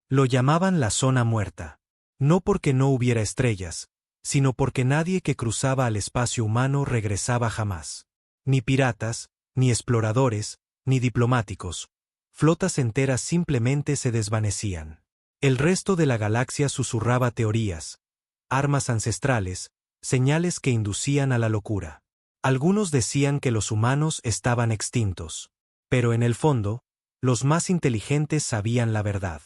Lo llamaban la zona muerta. No porque no hubiera estrellas, sino porque nadie que cruzaba al espacio humano regresaba jamás. Ni piratas, ni exploradores, ni diplomáticos. Flotas enteras simplemente se desvanecían. El resto de la galaxia susurraba teorías, armas ancestrales, señales que inducían a la locura. Algunos decían que los humanos estaban extintos. Pero en el fondo, los más inteligentes sabían la verdad.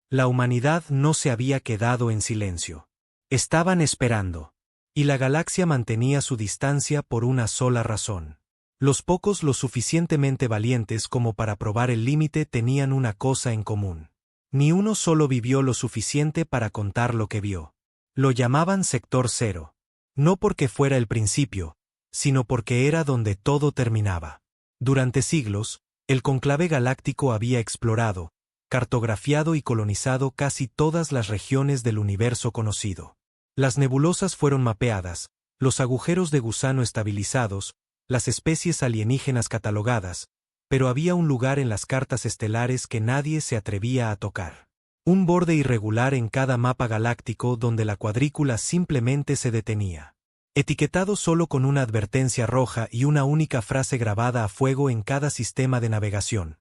La humanidad no se había quedado en silencio. Estaban esperando. Y la galaxia mantenía su distancia por una sola razón. Los pocos lo suficientemente valientes como para probar el límite tenían una cosa en común. Ni uno solo vivió lo suficiente para contar lo que vio. Lo llamaban Sector Cero. No porque fuera el principio, sino porque era donde todo terminaba. Durante siglos, el conclave galáctico había explorado, cartografiado y colonizado casi todas las regiones del universo conocido. Las nebulosas fueron mapeadas, los agujeros de gusano estabilizados, las especies alienígenas catalogadas, pero había un lugar en las cartas estelares que nadie se atrevía a tocar. Un borde irregular en cada mapa galáctico donde la cuadrícula simplemente se detenía. Etiquetado solo con una advertencia roja y una única frase grabada a fuego en cada sistema de navegación.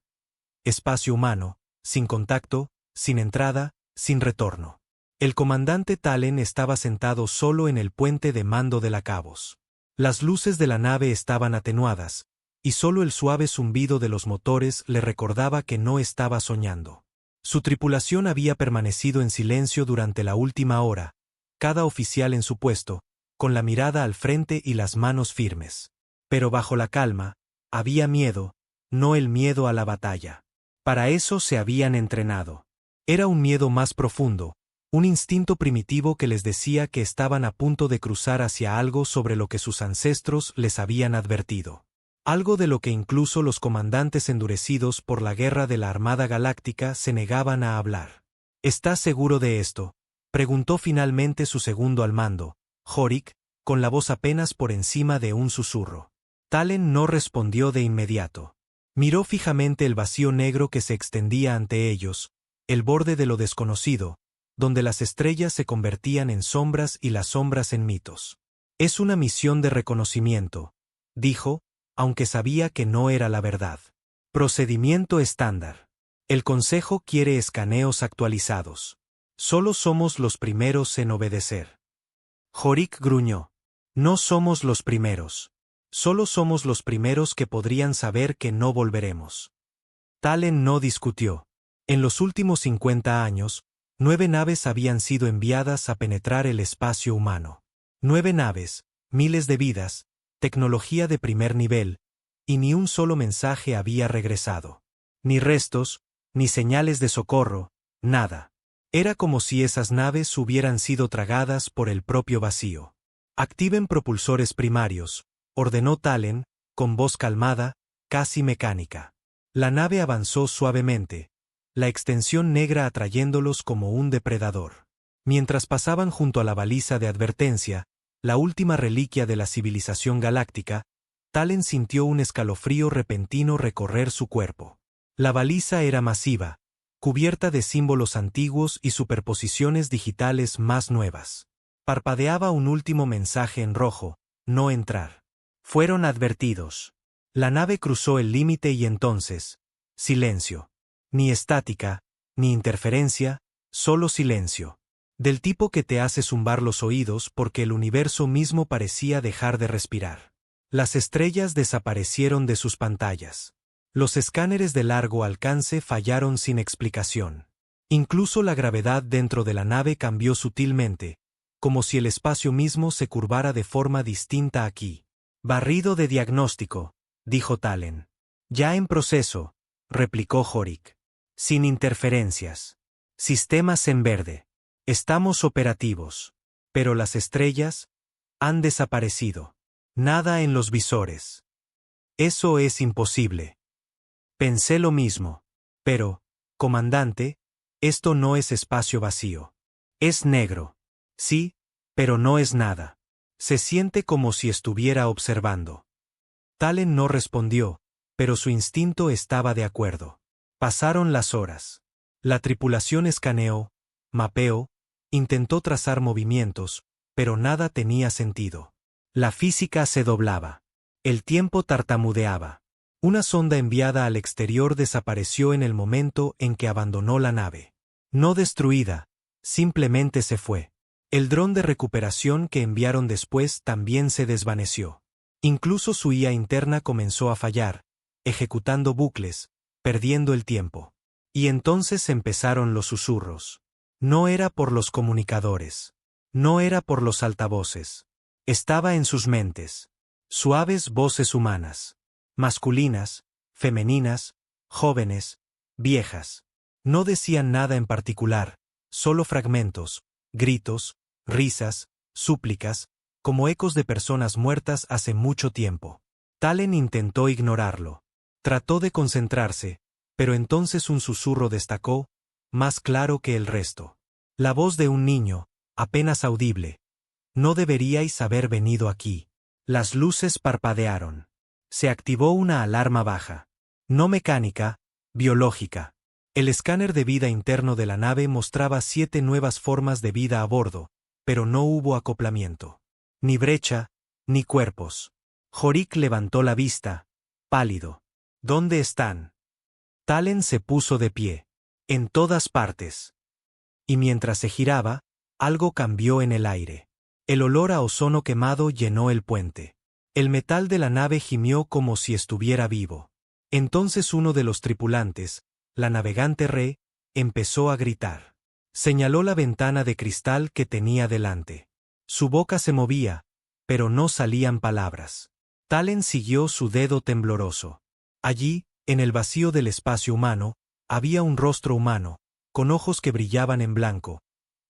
Espacio humano, sin contacto, sin entrada, sin retorno. El comandante Talen estaba sentado solo en el puente de mando de la Cabos. Las luces de la nave estaban atenuadas, y solo el suave zumbido de los motores le recordaba que no estaba soñando. Su tripulación había permanecido en silencio durante la última hora, cada oficial en su puesto, con la mirada al frente y las manos firmes. Pero bajo la calma, había miedo, no el miedo a la batalla. Para eso se habían entrenado. Era un miedo más profundo, un instinto primitivo que les decía que estaban a punto de cruzar hacia algo sobre lo que sus ancestros les habían advertido. Algo de lo que incluso los comandantes endurecidos por la guerra de la Armada Galáctica se negaban a hablar. ¿Estás seguro de esto?, preguntó finalmente su segundo al mando, Jorik, con la voz apenas por encima de un susurro. Talen no respondió de inmediato. Miró fijamente el vacío negro que se extendía ante ellos, el borde de lo desconocido, donde las estrellas se convertían en sombras y las sombras en mitos. Es una misión de reconocimiento, dijo, aunque sabía que no era la verdad. Procedimiento estándar. El Consejo quiere escaneos actualizados. Solo somos los primeros en obedecer. Jorik gruñó. No somos los primeros. Solo somos los primeros que podrían saber que no volveremos. Talen no discutió. En los últimos 50 años, 9 naves habían sido enviadas a penetrar el espacio humano. 9 naves, miles de vidas, tecnología de primer nivel, y ni un solo mensaje había regresado. Ni restos, ni señales de socorro, nada. Era como si esas naves hubieran sido tragadas por el propio vacío. Activen propulsores primarios, ordenó Talen, con voz calmada, casi mecánica. La nave avanzó suavemente, la extensión negra atrayéndolos como un depredador. Mientras pasaban junto a la baliza de advertencia, la última reliquia de la civilización galáctica, Talen sintió un escalofrío repentino recorrer su cuerpo. La baliza era masiva, cubierta de símbolos antiguos y superposiciones digitales más nuevas. Parpadeaba un último mensaje en rojo: no entrar. Fueron advertidos. La nave cruzó el límite y entonces, silencio. Ni estática, ni interferencia, solo silencio. Del tipo que te hace zumbar los oídos porque el universo mismo parecía dejar de respirar. Las estrellas desaparecieron de sus pantallas. Los escáneres de largo alcance fallaron sin explicación. Incluso la gravedad dentro de la nave cambió sutilmente, como si el espacio mismo se curvara de forma distinta aquí. Barrido de diagnóstico, dijo Talen. Ya en proceso, replicó Jorik. Sin interferencias. Sistemas en verde. Estamos operativos. Pero las estrellas han desaparecido. Nada en los visores. Eso es imposible. Pensé lo mismo. Pero, comandante, esto no es espacio vacío. Es negro. Sí, pero no es nada. Se siente como si estuviera observando. Talen no respondió, pero su instinto estaba de acuerdo. Pasaron las horas. La tripulación escaneó, mapeó, intentó trazar movimientos, pero nada tenía sentido. La física se doblaba. El tiempo tartamudeaba. Una sonda enviada al exterior desapareció en el momento en que abandonó la nave. No destruida, simplemente se fue. El dron de recuperación que enviaron después también se desvaneció. Incluso su IA interna comenzó a fallar, ejecutando bucles, perdiendo el tiempo. Y entonces empezaron los susurros. No era por los comunicadores. No era por los altavoces. Estaba en sus mentes. Suaves voces humanas. Masculinas, femeninas, jóvenes, viejas. No decían nada en particular, solo fragmentos, gritos, risas, súplicas, como ecos de personas muertas hace mucho tiempo. Talen intentó ignorarlo. Trató de concentrarse, pero entonces un susurro destacó, más claro que el resto. La voz de un niño, apenas audible. No deberíais haber venido aquí. Las luces parpadearon. Se activó una alarma baja. No mecánica, biológica. El escáner de vida interno de la nave mostraba 7 nuevas formas de vida a bordo, pero no hubo acoplamiento. Ni brecha, ni cuerpos. Jorik levantó la vista, pálido. ¿Dónde están? Talen se puso de pie. En todas partes. Y mientras se giraba, algo cambió en el aire. El olor a ozono quemado llenó el puente. El metal de la nave gimió como si estuviera vivo. Entonces uno de los tripulantes, la navegante Re, empezó a gritar. Señaló la ventana de cristal que tenía delante. Su boca se movía, pero no salían palabras. Talen siguió su dedo tembloroso. Allí, en el vacío del espacio humano, había un rostro humano, con ojos que brillaban en blanco,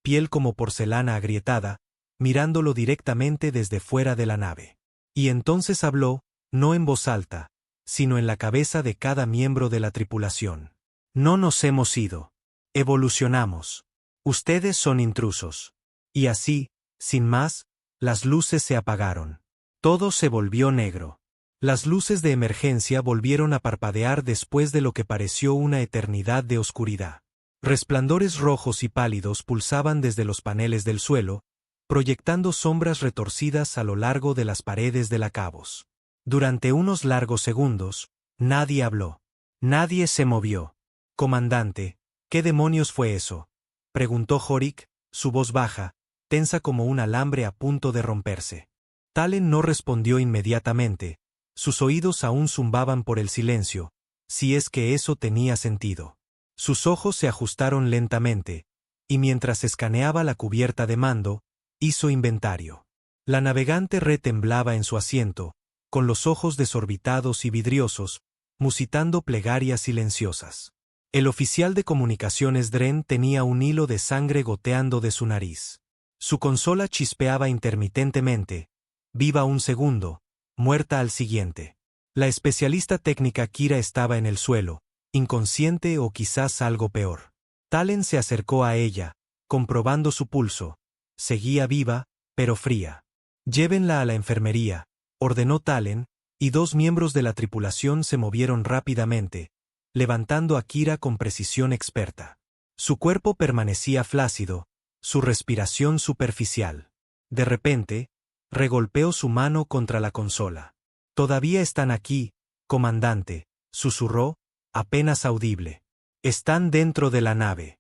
piel como porcelana agrietada, mirándolo directamente desde fuera de la nave. Y entonces habló, no en voz alta, sino en la cabeza de cada miembro de la tripulación. No nos hemos ido. Evolucionamos. Ustedes son intrusos. Y así, sin más, las luces se apagaron. Todo se volvió negro. Las luces de emergencia volvieron a parpadear después de lo que pareció una eternidad de oscuridad. Resplandores rojos y pálidos pulsaban desde los paneles del suelo, proyectando sombras retorcidas a lo largo de las paredes de la cabos. Durante unos largos segundos, nadie habló. Nadie se movió. «Comandante, ¿qué demonios fue eso?», preguntó Jorik, su voz baja, tensa como un alambre a punto de romperse. Talen no respondió inmediatamente, sus oídos aún zumbaban por el silencio, si es que eso tenía sentido. Sus ojos se ajustaron lentamente, y mientras escaneaba la cubierta de mando, hizo inventario. La navegante retemblaba en su asiento, con los ojos desorbitados y vidriosos, musitando plegarias silenciosas. El oficial de comunicaciones Dren tenía un hilo de sangre goteando de su nariz. Su consola chispeaba intermitentemente, viva un segundo, muerta al siguiente. La especialista técnica Kira estaba en el suelo, inconsciente o quizás algo peor. Talen se acercó a ella, comprobando su pulso. Seguía viva, pero fría. «Llévenla a la enfermería», ordenó Talen, y 2 miembros de la tripulación se movieron rápidamente, levantando a Kira con precisión experta. Su cuerpo permanecía flácido, su respiración superficial. De repente, regolpeó su mano contra la consola. «Todavía están aquí, comandante», susurró, apenas audible. «Están dentro de la nave».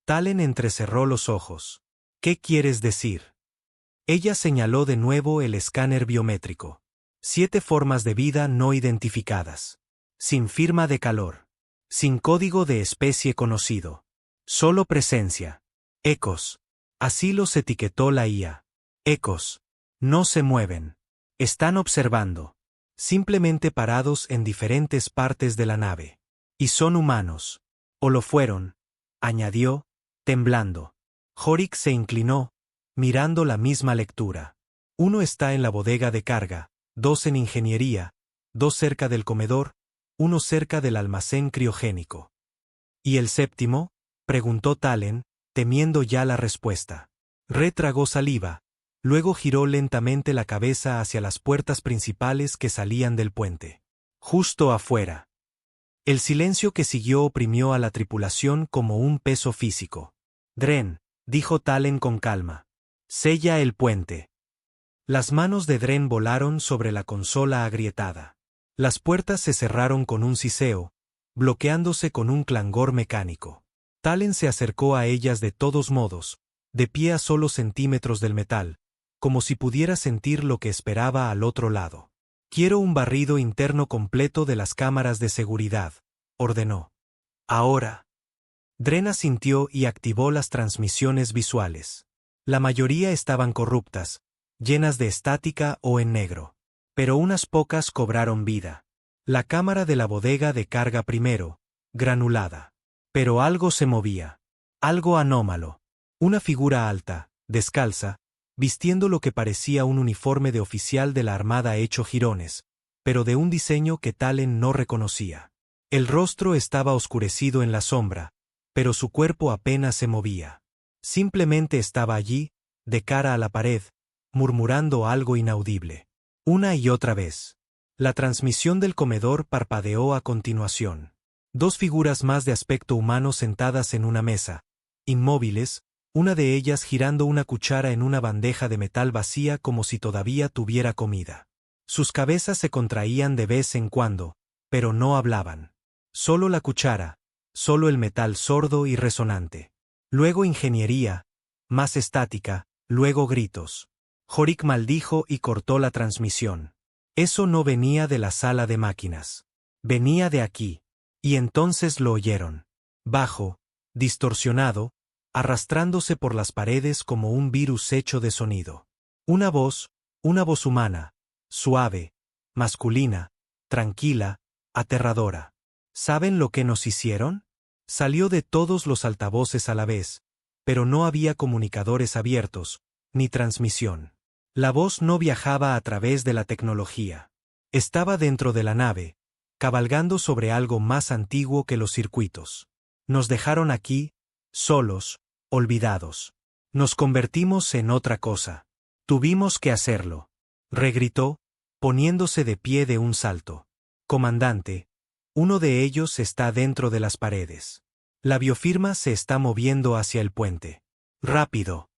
Talen entrecerró los ojos. «¿Qué quieres decir?». Ella señaló de nuevo el escáner biométrico. 7 formas de vida no identificadas. Sin firma de calor. Sin código de especie conocido. Solo presencia. Ecos. Así los etiquetó la IA. Ecos. No se mueven. Están observando. Simplemente parados en diferentes partes de la nave. Y son humanos. O lo fueron, añadió, temblando. Jorik se inclinó, mirando la misma lectura. 1 está en la bodega de carga, 2 en ingeniería, 2 cerca del comedor, 1 cerca del almacén criogénico. ¿Y el 7?, preguntó Talen, temiendo ya la respuesta. Re tragó saliva, luego giró lentamente la cabeza hacia las puertas principales que salían del puente. Justo afuera. El silencio que siguió oprimió a la tripulación como un peso físico. Dren, dijo Talen con calma. Sella el puente. Las manos de Dren volaron sobre la consola agrietada. Las puertas se cerraron con un siseo, bloqueándose con un clangor mecánico. Talen se acercó a ellas de todos modos, de pie a solo centímetros del metal, como si pudiera sentir lo que esperaba al otro lado. Quiero un barrido interno completo de las cámaras de seguridad, ordenó. Ahora. Dren asintió y activó las transmisiones visuales. La mayoría estaban corruptas, llenas de estática o en negro. Pero unas pocas cobraron vida. La cámara de la bodega de carga primero, granulada. Pero algo se movía. Algo anómalo. Una figura alta, descalza, vistiendo lo que parecía un uniforme de oficial de la armada hecho jirones, pero de un diseño que Talen no reconocía. El rostro estaba oscurecido en la sombra, pero su cuerpo apenas se movía. Simplemente estaba allí, de cara a la pared, murmurando algo inaudible. Una y otra vez. La transmisión del comedor parpadeó a continuación. Dos figuras más de aspecto humano sentadas en una mesa, inmóviles, una de ellas girando una cuchara en una bandeja de metal vacía como si todavía tuviera comida. Sus cabezas se contraían de vez en cuando, pero no hablaban. Solo la cuchara, solo el metal sordo y resonante. Luego ingeniería, más estática, luego gritos. Horik maldijo y cortó la transmisión. Eso no venía de la sala de máquinas. Venía de aquí. Y entonces lo oyeron. Bajo, distorsionado, arrastrándose por las paredes como un virus hecho de sonido. Una voz humana, suave, masculina, tranquila, aterradora. ¿Saben lo que nos hicieron? Salió de todos los altavoces a la vez, pero no había comunicadores abiertos, ni transmisión. La voz no viajaba a través de la tecnología. Estaba dentro de la nave, cabalgando sobre algo más antiguo que los circuitos. Nos dejaron aquí, solos, olvidados. Nos convertimos en otra cosa. Tuvimos que hacerlo. Regritó, poniéndose de pie de un salto. Comandante, uno de ellos está dentro de las paredes. La biofirma se está moviendo hacia el puente. Rápido.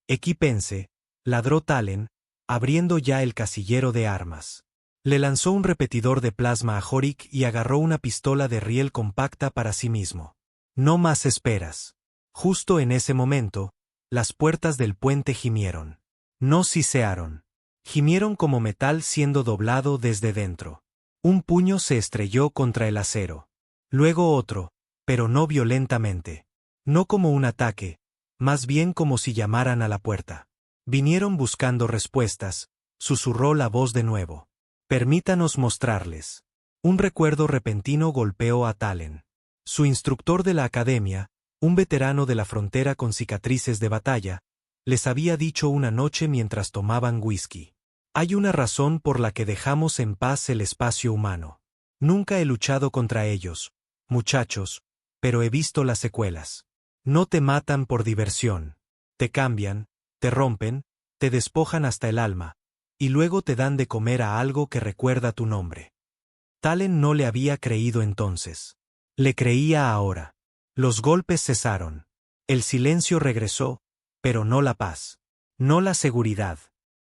Equípense, ladró Talen, abriendo ya el casillero de armas. Le lanzó un repetidor de plasma a Horik y agarró una pistola de riel compacta para sí mismo. No más esperas. Justo en ese momento, las puertas del puente gimieron. No sisearon. Gimieron como metal siendo doblado desde dentro. Un puño se estrelló contra el acero. Luego otro, pero no violentamente. No como un ataque, más bien como si llamaran a la puerta. Vinieron buscando respuestas, susurró la voz de nuevo. Permítanos mostrarles. Un recuerdo repentino golpeó a Talen. Su instructor de la academia, un veterano de la frontera con cicatrices de batalla, les había dicho una noche mientras tomaban whisky. Hay una razón por la que dejamos en paz el espacio humano. Nunca he luchado contra ellos, muchachos, pero he visto las secuelas. No te matan por diversión. Te cambian, te rompen, te despojan hasta el alma, y luego te dan de comer a algo que recuerda tu nombre. Talen no le había creído entonces. Le creía ahora. Los golpes cesaron. El silencio regresó, pero no la paz. No la seguridad.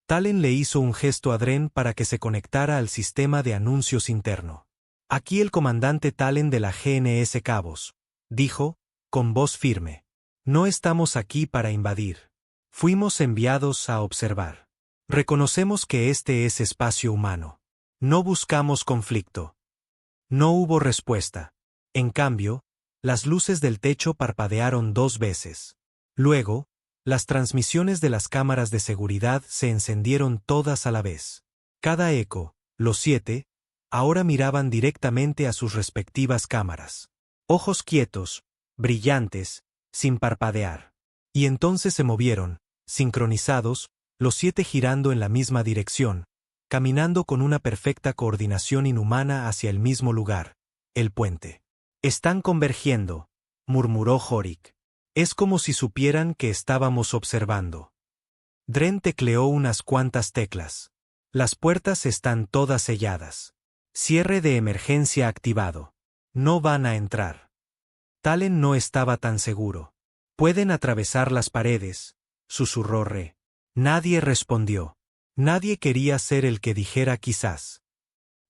Talen le hizo un gesto a Dren para que se conectara al sistema de anuncios interno. Aquí el comandante Talen de la GNS Cabos, dijo, con voz firme. No estamos aquí para invadir. Fuimos enviados a observar. Reconocemos que este es espacio humano. No buscamos conflicto. No hubo respuesta. En cambio, las luces del techo parpadearon 2 veces. Luego, las transmisiones de las cámaras de seguridad se encendieron todas a la vez. Cada eco, los 7, ahora miraban directamente a sus respectivas cámaras. Ojos quietos, brillantes, sin parpadear. Y entonces se movieron, sincronizados, los 7 girando en la misma dirección, caminando con una perfecta coordinación inhumana hacia el mismo lugar, el puente. Están convergiendo, murmuró Horik. Es como si supieran que estábamos observando. Dren tecleó unas cuantas teclas. Las puertas están todas selladas. Cierre de emergencia activado. No van a entrar. Talen no estaba tan seguro. Pueden atravesar las paredes, susurró Re. Nadie respondió. Nadie quería ser el que dijera quizás.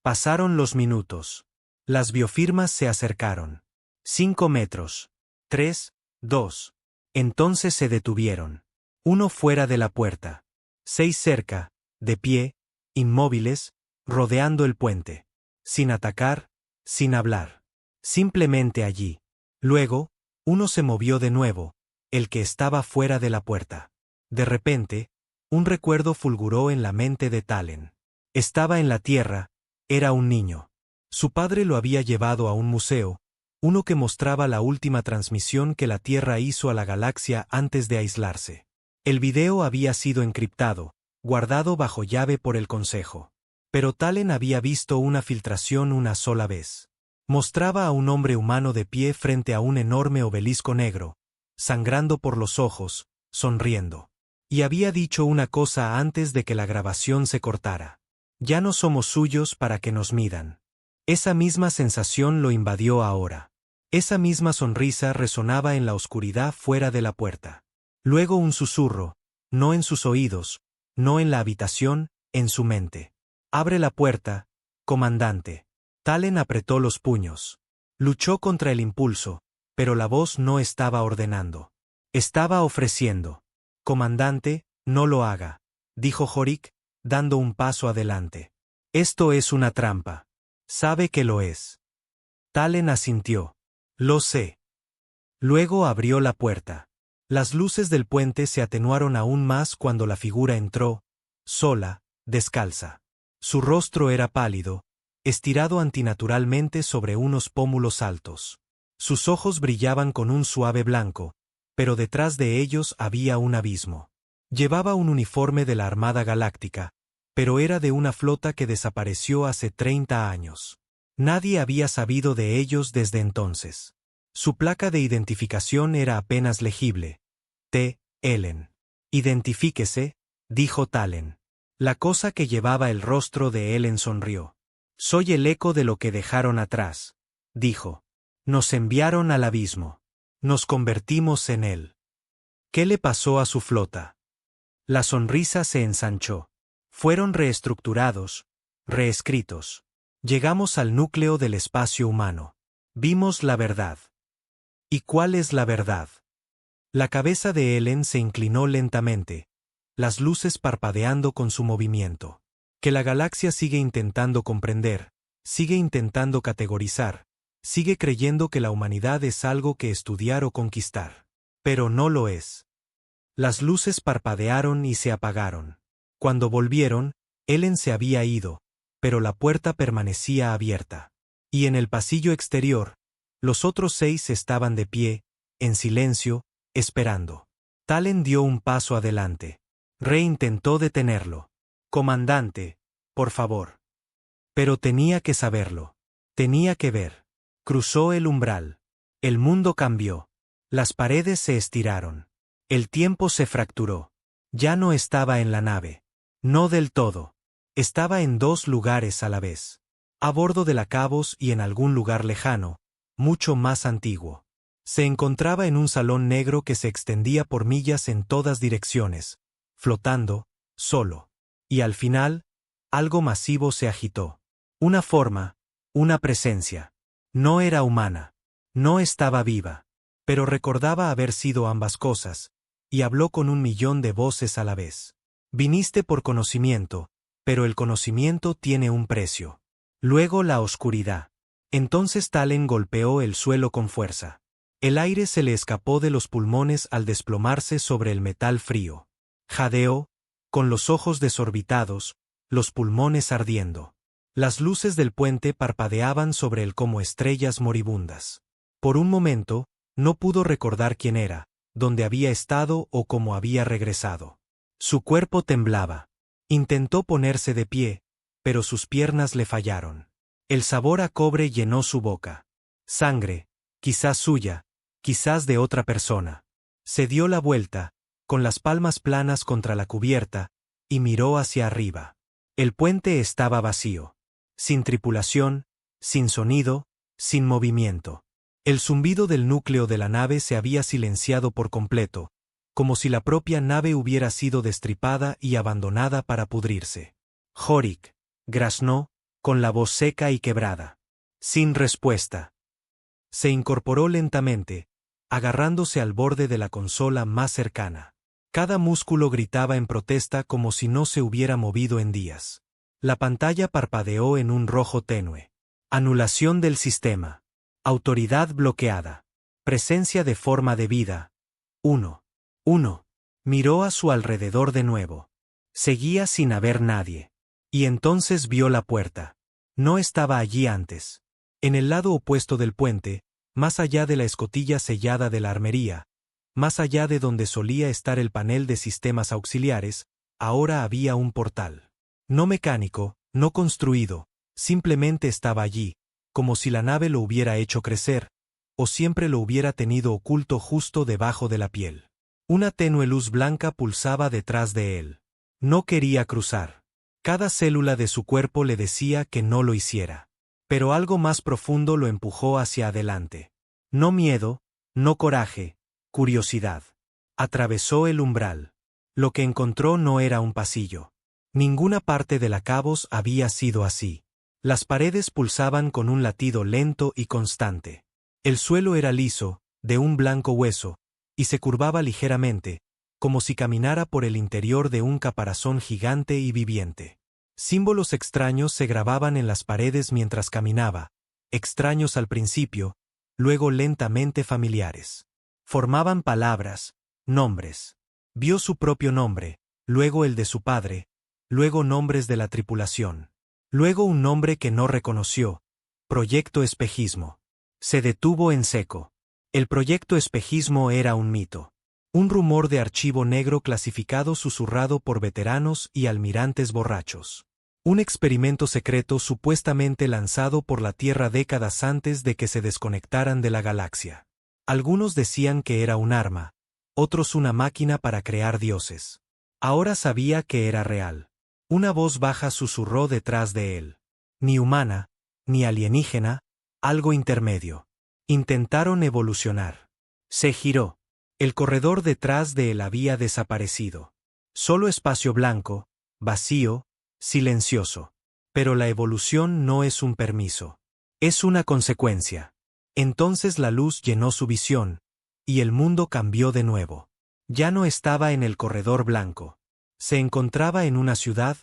Pasaron los minutos. Las biofirmas se acercaron. 5 metros. 3, 2. Entonces se detuvieron. 1 fuera de la puerta. 6 cerca, de pie, inmóviles, rodeando el puente. Sin atacar, sin hablar. Simplemente allí. Luego, uno se movió de nuevo, el que estaba fuera de la puerta. De repente, un recuerdo fulguró en la mente de Talen. Estaba en la Tierra, era un niño. Su padre lo había llevado a un museo, uno que mostraba la última transmisión que la Tierra hizo a la galaxia antes de aislarse. El video había sido encriptado, guardado bajo llave por el Consejo. Pero Talen había visto una filtración una sola vez. Mostraba a un hombre humano de pie frente a un enorme obelisco negro, sangrando por los ojos, sonriendo. Y había dicho una cosa antes de que la grabación se cortara. Ya no somos suyos para que nos midan. Esa misma sensación lo invadió ahora. Esa misma sonrisa resonaba en la oscuridad fuera de la puerta. Luego un susurro, no en sus oídos, no en la habitación, en su mente. Abre la puerta, comandante. Talen apretó los puños. Luchó contra el impulso, pero la voz no estaba ordenando. Estaba ofreciendo. Comandante, no lo haga, dijo Jorik, dando un paso adelante. Esto es una trampa. Sabe que lo es. Talen asintió. Lo sé. Luego abrió la puerta. Las luces del puente se atenuaron aún más cuando la figura entró, sola, descalza. Su rostro era pálido, estirado antinaturalmente sobre unos pómulos altos. Sus ojos brillaban con un suave blanco, pero detrás de ellos había un abismo. Llevaba un uniforme de la Armada Galáctica, pero era de una flota que desapareció hace 30 años. Nadie había sabido de ellos desde entonces. Su placa de identificación era apenas legible. T. Ellen. Identifíquese, dijo Talen. La cosa que llevaba el rostro de Ellen sonrió. Soy el eco de lo que dejaron atrás, dijo. Nos enviaron al abismo. Nos convertimos en él. ¿Qué le pasó a su flota? La sonrisa se ensanchó. Fueron reestructurados, reescritos. Llegamos al núcleo del espacio humano. Vimos la verdad. ¿Y cuál es la verdad? La cabeza de Ellen se inclinó lentamente, las luces parpadeando con su movimiento. Que la galaxia sigue intentando comprender, sigue intentando categorizar, sigue creyendo que la humanidad es algo que estudiar o conquistar. Pero no lo es. Las luces parpadearon y se apagaron. Cuando volvieron, Ellen se había ido, pero la puerta permanecía abierta. Y en el pasillo exterior, los otros 6 estaban de pie, en silencio, esperando. Talen dio un paso adelante. Re intentó detenerlo. Comandante, por favor. Pero tenía que saberlo. Tenía que ver. Cruzó el umbral. El mundo cambió. Las paredes se estiraron. El tiempo se fracturó. Ya no estaba en la nave. No del todo. Estaba en 2 lugares a la vez. A bordo de la Cabos y en algún lugar lejano, mucho más antiguo. Se encontraba en un salón negro que se extendía por millas en todas direcciones, flotando, solo. Y al final, algo masivo se agitó. Una forma, una presencia. No era humana. No estaba viva. Pero recordaba haber sido ambas cosas, y habló con 1.000.000 de voces a la vez. Viniste por conocimiento, pero el conocimiento tiene un precio. Luego la oscuridad. Entonces Talen golpeó el suelo con fuerza. El aire se le escapó de los pulmones al desplomarse sobre el metal frío. Jadeó, con los ojos desorbitados, los pulmones ardiendo. Las luces del puente parpadeaban sobre él como estrellas moribundas. Por un momento, no pudo recordar quién era, dónde había estado o cómo había regresado. Su cuerpo temblaba. Intentó ponerse de pie, pero sus piernas le fallaron. El sabor a cobre llenó su boca. Sangre, quizás suya, quizás de otra persona. Se dio la vuelta, con las palmas planas contra la cubierta, y miró hacia arriba. El puente estaba vacío. Sin tripulación, sin sonido, sin movimiento. El zumbido del núcleo de la nave se había silenciado por completo, como si la propia nave hubiera sido destripada y abandonada para pudrirse. Jorik, graznó, con la voz seca y quebrada. Sin respuesta. Se incorporó lentamente, agarrándose al borde de la consola más cercana. Cada músculo gritaba en protesta como si no se hubiera movido en días. La pantalla parpadeó en un rojo tenue. Anulación del sistema. Autoridad bloqueada. Presencia de forma de vida. 1. Miró a su alrededor de nuevo. Seguía sin haber nadie. Y entonces vio la puerta. No estaba allí antes. En el lado opuesto del puente, más allá de la escotilla sellada de la armería, más allá de donde solía estar el panel de sistemas auxiliares, ahora había un portal. No mecánico, no construido, simplemente estaba allí, como si la nave lo hubiera hecho crecer, o siempre lo hubiera tenido oculto justo debajo de la piel. Una tenue luz blanca pulsaba detrás de él. No quería cruzar. Cada célula de su cuerpo le decía que no lo hiciera. Pero algo más profundo lo empujó hacia adelante. No miedo, no coraje, curiosidad. Atravesó el umbral. Lo que encontró no era un pasillo. Ninguna parte de la cabos había sido así. Las paredes pulsaban con un latido lento y constante. El suelo era liso, de un blanco hueso, y se curvaba ligeramente, como si caminara por el interior de un caparazón gigante y viviente. Símbolos extraños se grababan en las paredes mientras caminaba, extraños al principio, luego lentamente familiares. Formaban palabras, nombres. Vio su propio nombre, luego el de su padre, luego nombres de la tripulación. Luego un nombre que no reconoció, Proyecto Espejismo. Se detuvo en seco. El Proyecto Espejismo era un mito. Un rumor de archivo negro clasificado susurrado por veteranos y almirantes borrachos. Un experimento secreto supuestamente lanzado por la Tierra décadas antes de que se desconectaran de la galaxia. Algunos decían que era un arma, otros una máquina para crear dioses. Ahora sabía que era real. Una voz baja susurró detrás de él. Ni humana, ni alienígena, algo intermedio. Intentaron evolucionar. Se giró. El corredor detrás de él había desaparecido. Solo espacio blanco, vacío, silencioso. Pero la evolución no es un permiso. Es una consecuencia. Entonces la luz llenó su visión, y el mundo cambió de nuevo. Ya no estaba en el corredor blanco. Se encontraba en una ciudad,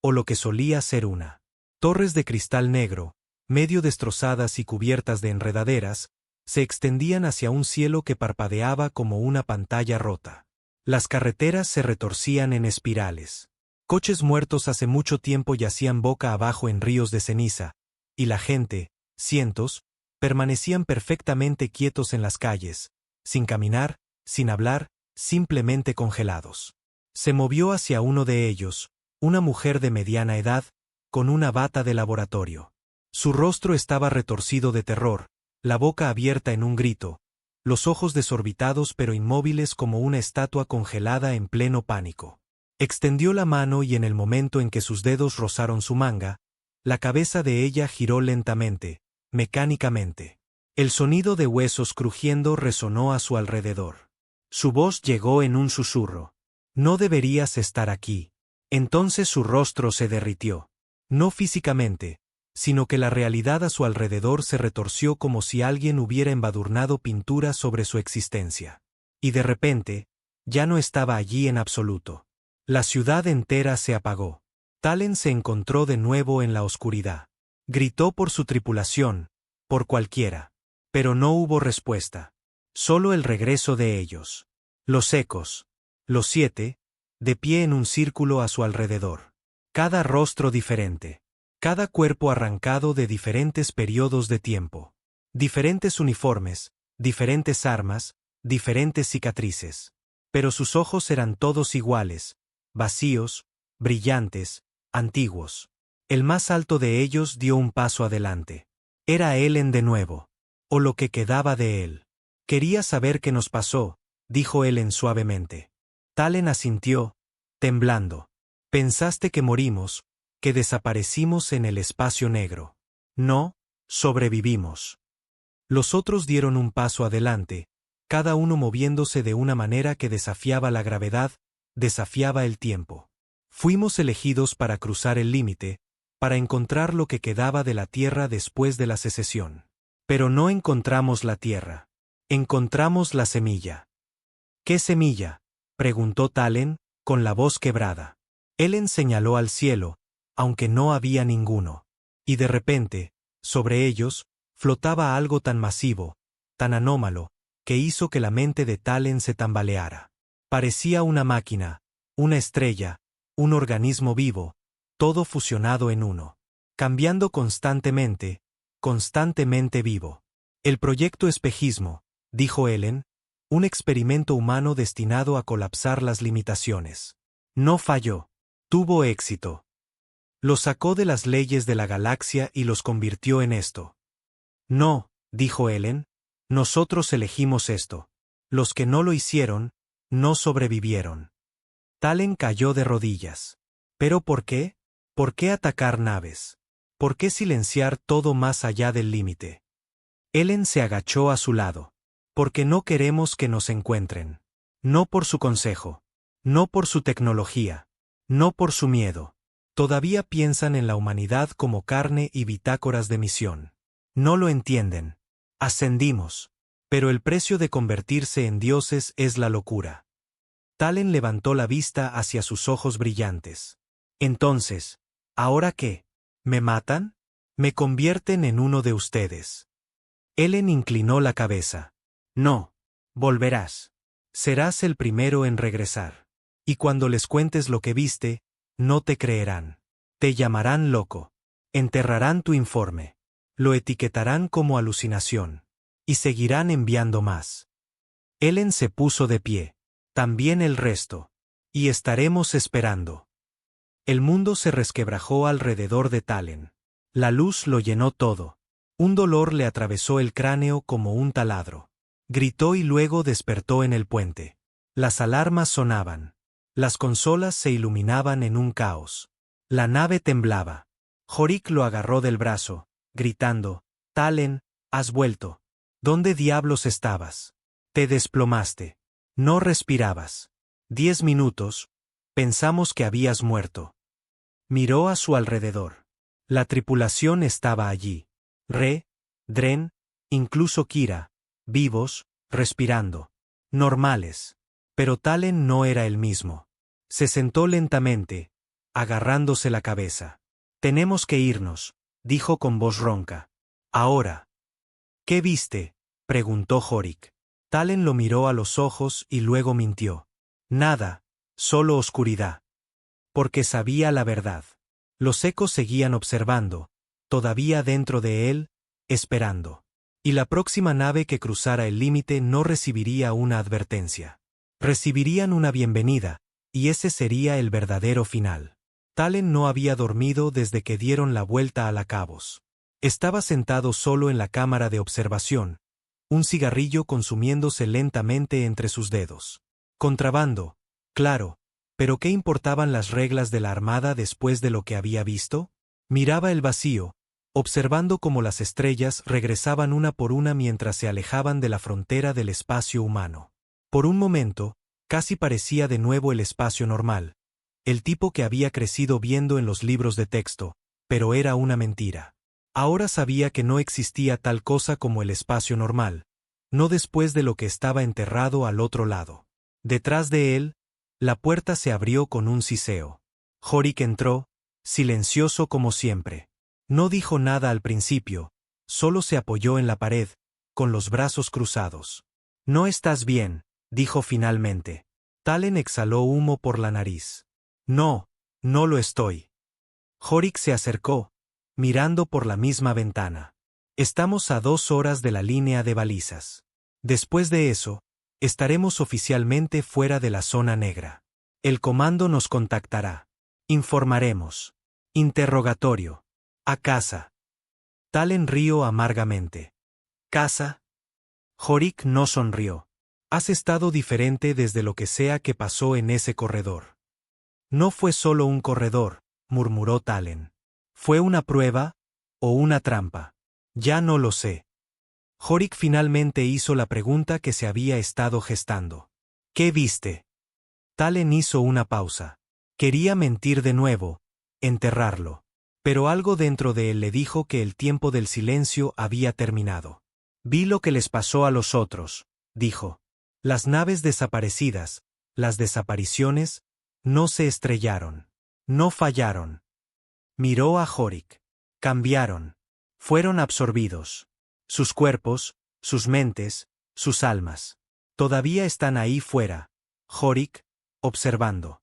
o lo que solía ser una. Torres de cristal negro, medio destrozadas y cubiertas de enredaderas, se extendían hacia un cielo que parpadeaba como una pantalla rota. Las carreteras se retorcían en espirales. Coches muertos hace mucho tiempo yacían boca abajo en ríos de ceniza, y la gente, cientos, permanecían perfectamente quietos en las calles, sin caminar, sin hablar, simplemente congelados. Se movió hacia uno de ellos, una mujer de mediana edad, con una bata de laboratorio. Su rostro estaba retorcido de terror, la boca abierta en un grito, los ojos desorbitados pero inmóviles como una estatua congelada en pleno pánico. Extendió la mano y en el momento en que sus dedos rozaron su manga, la cabeza de ella giró lentamente, mecánicamente. El sonido de huesos crujiendo resonó a su alrededor. Su voz llegó en un susurro. No deberías estar aquí. Entonces su rostro se derritió. No físicamente, sino que la realidad a su alrededor se retorció como si alguien hubiera embadurnado pintura sobre su existencia. Y de repente, ya no estaba allí en absoluto. La ciudad entera se apagó. Talen se encontró de nuevo en la oscuridad. Gritó por su tripulación, por cualquiera. Pero no hubo respuesta. Solo el regreso de ellos. Los ecos. Los 7, de pie en un círculo a su alrededor. Cada rostro diferente. Cada cuerpo arrancado de diferentes periodos de tiempo. Diferentes uniformes, diferentes armas, diferentes cicatrices. Pero sus ojos eran todos iguales, vacíos, brillantes, antiguos. El más alto de ellos dio un paso adelante. Era Ellen de nuevo. O lo que quedaba de él. Quería saber qué nos pasó, dijo Ellen suavemente. Talen asintió, temblando. Pensaste que morimos, que desaparecimos en el espacio negro. No, Sobrevivimos. Los otros dieron un paso adelante, cada uno moviéndose de una manera que desafiaba la gravedad, desafiaba el tiempo. Fuimos elegidos para cruzar el límite, para encontrar lo que quedaba de la Tierra después de la secesión. Pero no encontramos la Tierra. Encontramos la semilla. ¿Qué semilla?, preguntó Talen, con la voz quebrada. Ellen señaló al cielo, aunque no había ninguno. Y de repente, sobre ellos, flotaba algo tan masivo, tan anómalo, que hizo que la mente de Talen se tambaleara. Parecía una máquina, una estrella, un organismo vivo, todo fusionado en uno. Cambiando constantemente vivo. El proyecto espejismo, dijo Ellen, un experimento humano destinado a colapsar las limitaciones. No falló. Tuvo éxito. Los sacó de las leyes de la galaxia y los convirtió en esto. No, dijo Ellen, nosotros elegimos esto. Los que no lo hicieron, no sobrevivieron. Talen cayó de rodillas. ¿Pero por qué? ¿Por qué atacar naves? ¿Por qué silenciar todo más allá del límite? Ellen se agachó a su lado. Porque no queremos que nos encuentren. No por su consejo. No por su tecnología. No por su miedo. Todavía piensan en la humanidad como carne y bitácoras de misión. No lo entienden. Ascendimos. Pero el precio de convertirse en dioses es la locura. Talen levantó la vista hacia sus ojos brillantes. Entonces, ¿ahora qué? ¿Me matan? ¿Me convierten en uno de ustedes? Ellen inclinó la cabeza. No. Volverás. Serás el primero en regresar. Y cuando les cuentes lo que viste, no te creerán. Te llamarán loco. Enterrarán tu informe. Lo etiquetarán como alucinación. Y seguirán enviando más. Ellen se puso de pie. También el resto. Y estaremos esperando. El mundo se resquebrajó alrededor de Talen. La luz lo llenó todo. Un dolor le atravesó el cráneo como un taladro. Gritó y luego despertó en el puente. Las alarmas sonaban. Las consolas se iluminaban en un caos. La nave temblaba. Jorik lo agarró del brazo, gritando, «Talen, has vuelto. ¿Dónde diablos estabas? Te desplomaste. No respirabas. 10 minutos. Pensamos que habías muerto». Miró a su alrededor. La tripulación estaba allí. Dren, incluso Kira, vivos, respirando. Normales. Pero Talen no era el mismo. Se sentó lentamente, agarrándose la cabeza. «Tenemos que irnos», dijo con voz ronca. «Ahora». «¿Qué viste?», preguntó Jorik. Talen lo miró a los ojos y luego mintió. «Nada, solo oscuridad». Porque sabía la verdad. Los ecos seguían observando, todavía dentro de él, esperando. Y la próxima nave que cruzara el límite no recibiría una advertencia. Recibirían una bienvenida, y ese sería el verdadero final. Talen no había dormido desde que dieron la vuelta a la Cabos. Estaba sentado solo en la cámara de observación, un cigarrillo consumiéndose lentamente entre sus dedos. Contrabando, claro, pero ¿qué importaban las reglas de la Armada después de lo que había visto? Miraba el vacío, observando cómo las estrellas regresaban una por una mientras se alejaban de la frontera del espacio humano. Por un momento, casi parecía de nuevo el espacio normal, el tipo que había crecido viendo en los libros de texto, pero era una mentira. Ahora sabía que no existía tal cosa como el espacio normal, no después de lo que estaba enterrado al otro lado. Detrás de él, la puerta se abrió con un siseo. Jorik entró, silencioso como siempre. No dijo nada al principio, solo se apoyó en la pared, con los brazos cruzados. «No estás bien», dijo finalmente. Talen exhaló humo por la nariz. «No, no lo estoy». Jorik se acercó, mirando por la misma ventana. «Estamos a 2 horas de la línea de balizas. Después de eso, estaremos oficialmente fuera de la zona negra. El comando nos contactará. Informaremos. Interrogatorio. A casa». Talen rió amargamente. «¿Casa?» Jorik no sonrió. «Has estado diferente desde lo que sea que pasó en ese corredor». «No fue solo un corredor», murmuró Talen. «Fue una prueba, o una trampa. Ya no lo sé. Horik finalmente hizo la pregunta que se había estado gestando. ¿Qué viste? Talen hizo una pausa. Quería mentir de nuevo, enterrarlo. Pero algo dentro de él le dijo que el tiempo del silencio había terminado. Vi lo que les pasó a los otros, dijo. Las naves desaparecidas, las desapariciones, no se estrellaron. No fallaron. Miró a Horik. Cambiaron. Fueron absorbidos. Sus cuerpos, sus mentes, sus almas. Todavía están ahí fuera. Horik, observando.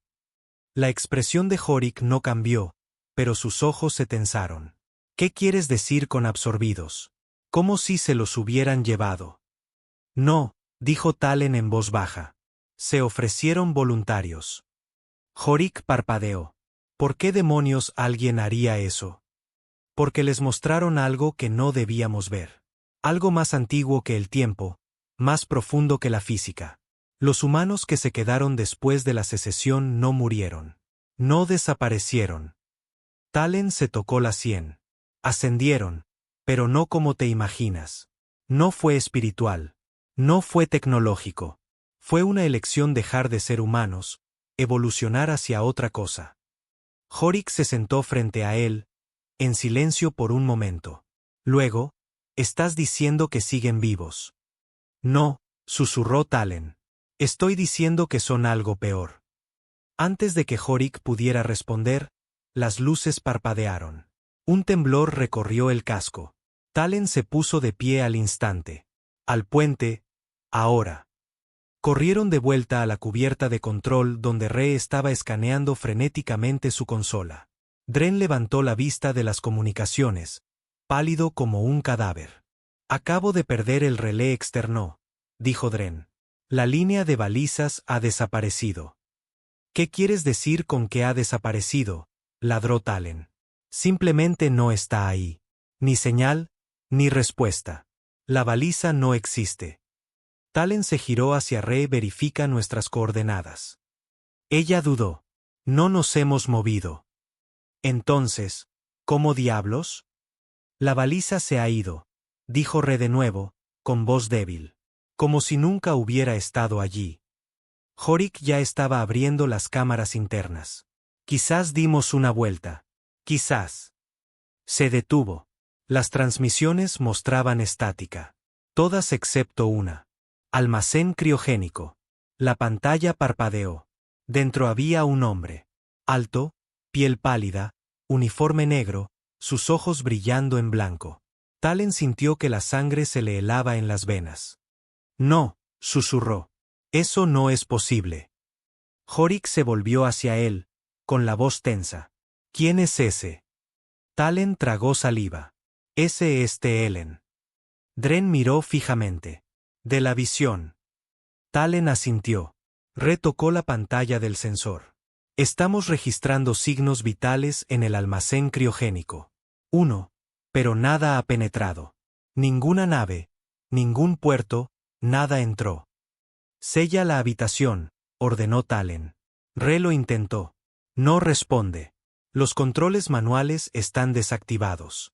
La expresión de Horik no cambió, pero sus ojos se tensaron. ¿Qué quieres decir con absorbidos? Como si se los hubieran llevado. No, dijo Talen en voz baja. Se ofrecieron voluntarios. Horik parpadeó. ¿Por qué demonios alguien haría eso? Porque les mostraron algo que no debíamos ver. Algo más antiguo que el tiempo, más profundo que la física. Los humanos que se quedaron después de la secesión no murieron. No desaparecieron. Talen se tocó la sien. Ascendieron, pero no como te imaginas. No fue espiritual. No fue tecnológico. Fue una elección dejar de ser humanos, evolucionar hacia otra cosa. Horik se sentó frente a él, en silencio por un momento. Luego, estás diciendo que siguen vivos. No, susurró Talen. Estoy diciendo que son algo peor. Antes de que Horik pudiera responder, las luces parpadearon. Un temblor recorrió el casco. Talen se puso de pie al instante. Al puente, ahora. Corrieron de vuelta a la cubierta de control donde Re estaba escaneando frenéticamente su consola. Dren levantó la vista de las comunicaciones, pálido como un cadáver. Acabo de perder el relé externo, dijo Dren. La línea de balizas ha desaparecido. ¿Qué quieres decir con que ha desaparecido? Ladró Talen. Simplemente no está ahí. Ni señal, ni respuesta. La baliza no existe. Talen se giró hacia Re. Verifica nuestras coordenadas. Ella dudó. No nos hemos movido. Entonces, ¿cómo diablos? La baliza se ha ido, dijo Re de nuevo, con voz débil. Como si nunca hubiera estado allí. Horik ya estaba abriendo las cámaras internas. Quizás dimos una vuelta. Quizás. Se detuvo. Las transmisiones mostraban estática. Todas excepto una. Almacén criogénico. La pantalla parpadeó. Dentro había un hombre. Alto, piel pálida, uniforme negro, sus ojos brillando en blanco. Talen sintió que la sangre se le helaba en las venas. No, susurró. Eso no es posible. Horik se volvió hacia él, con la voz tensa. ¿Quién es ese? Talen tragó saliva. Ese es Teelen. Dren miró fijamente. De la visión. Talen asintió. Retocó la pantalla del sensor. Estamos registrando signos vitales en el almacén criogénico. 1. Pero nada ha penetrado. Ninguna nave, ningún puerto, nada entró. Sella la habitación, ordenó Talen. Re lo intentó. No responde. Los controles manuales están desactivados.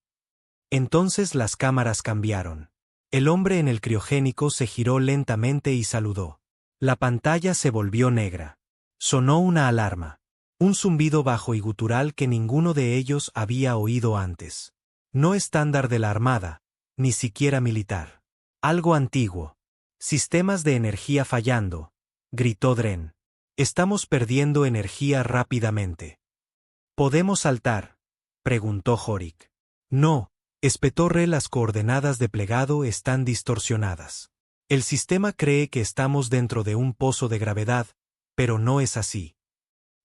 Entonces las cámaras cambiaron. El hombre en el criogénico se giró lentamente y saludó. La pantalla se volvió negra. Sonó una alarma. Un zumbido bajo y gutural que ninguno de ellos había oído antes. No estándar de la Armada, ni siquiera militar. Algo antiguo. Sistemas de energía fallando, gritó Dren. Estamos perdiendo energía rápidamente. ¿Podemos saltar?, preguntó Horik. No, espetó Re. Las coordenadas de plegado están distorsionadas. El sistema cree que estamos dentro de un pozo de gravedad, pero no es así.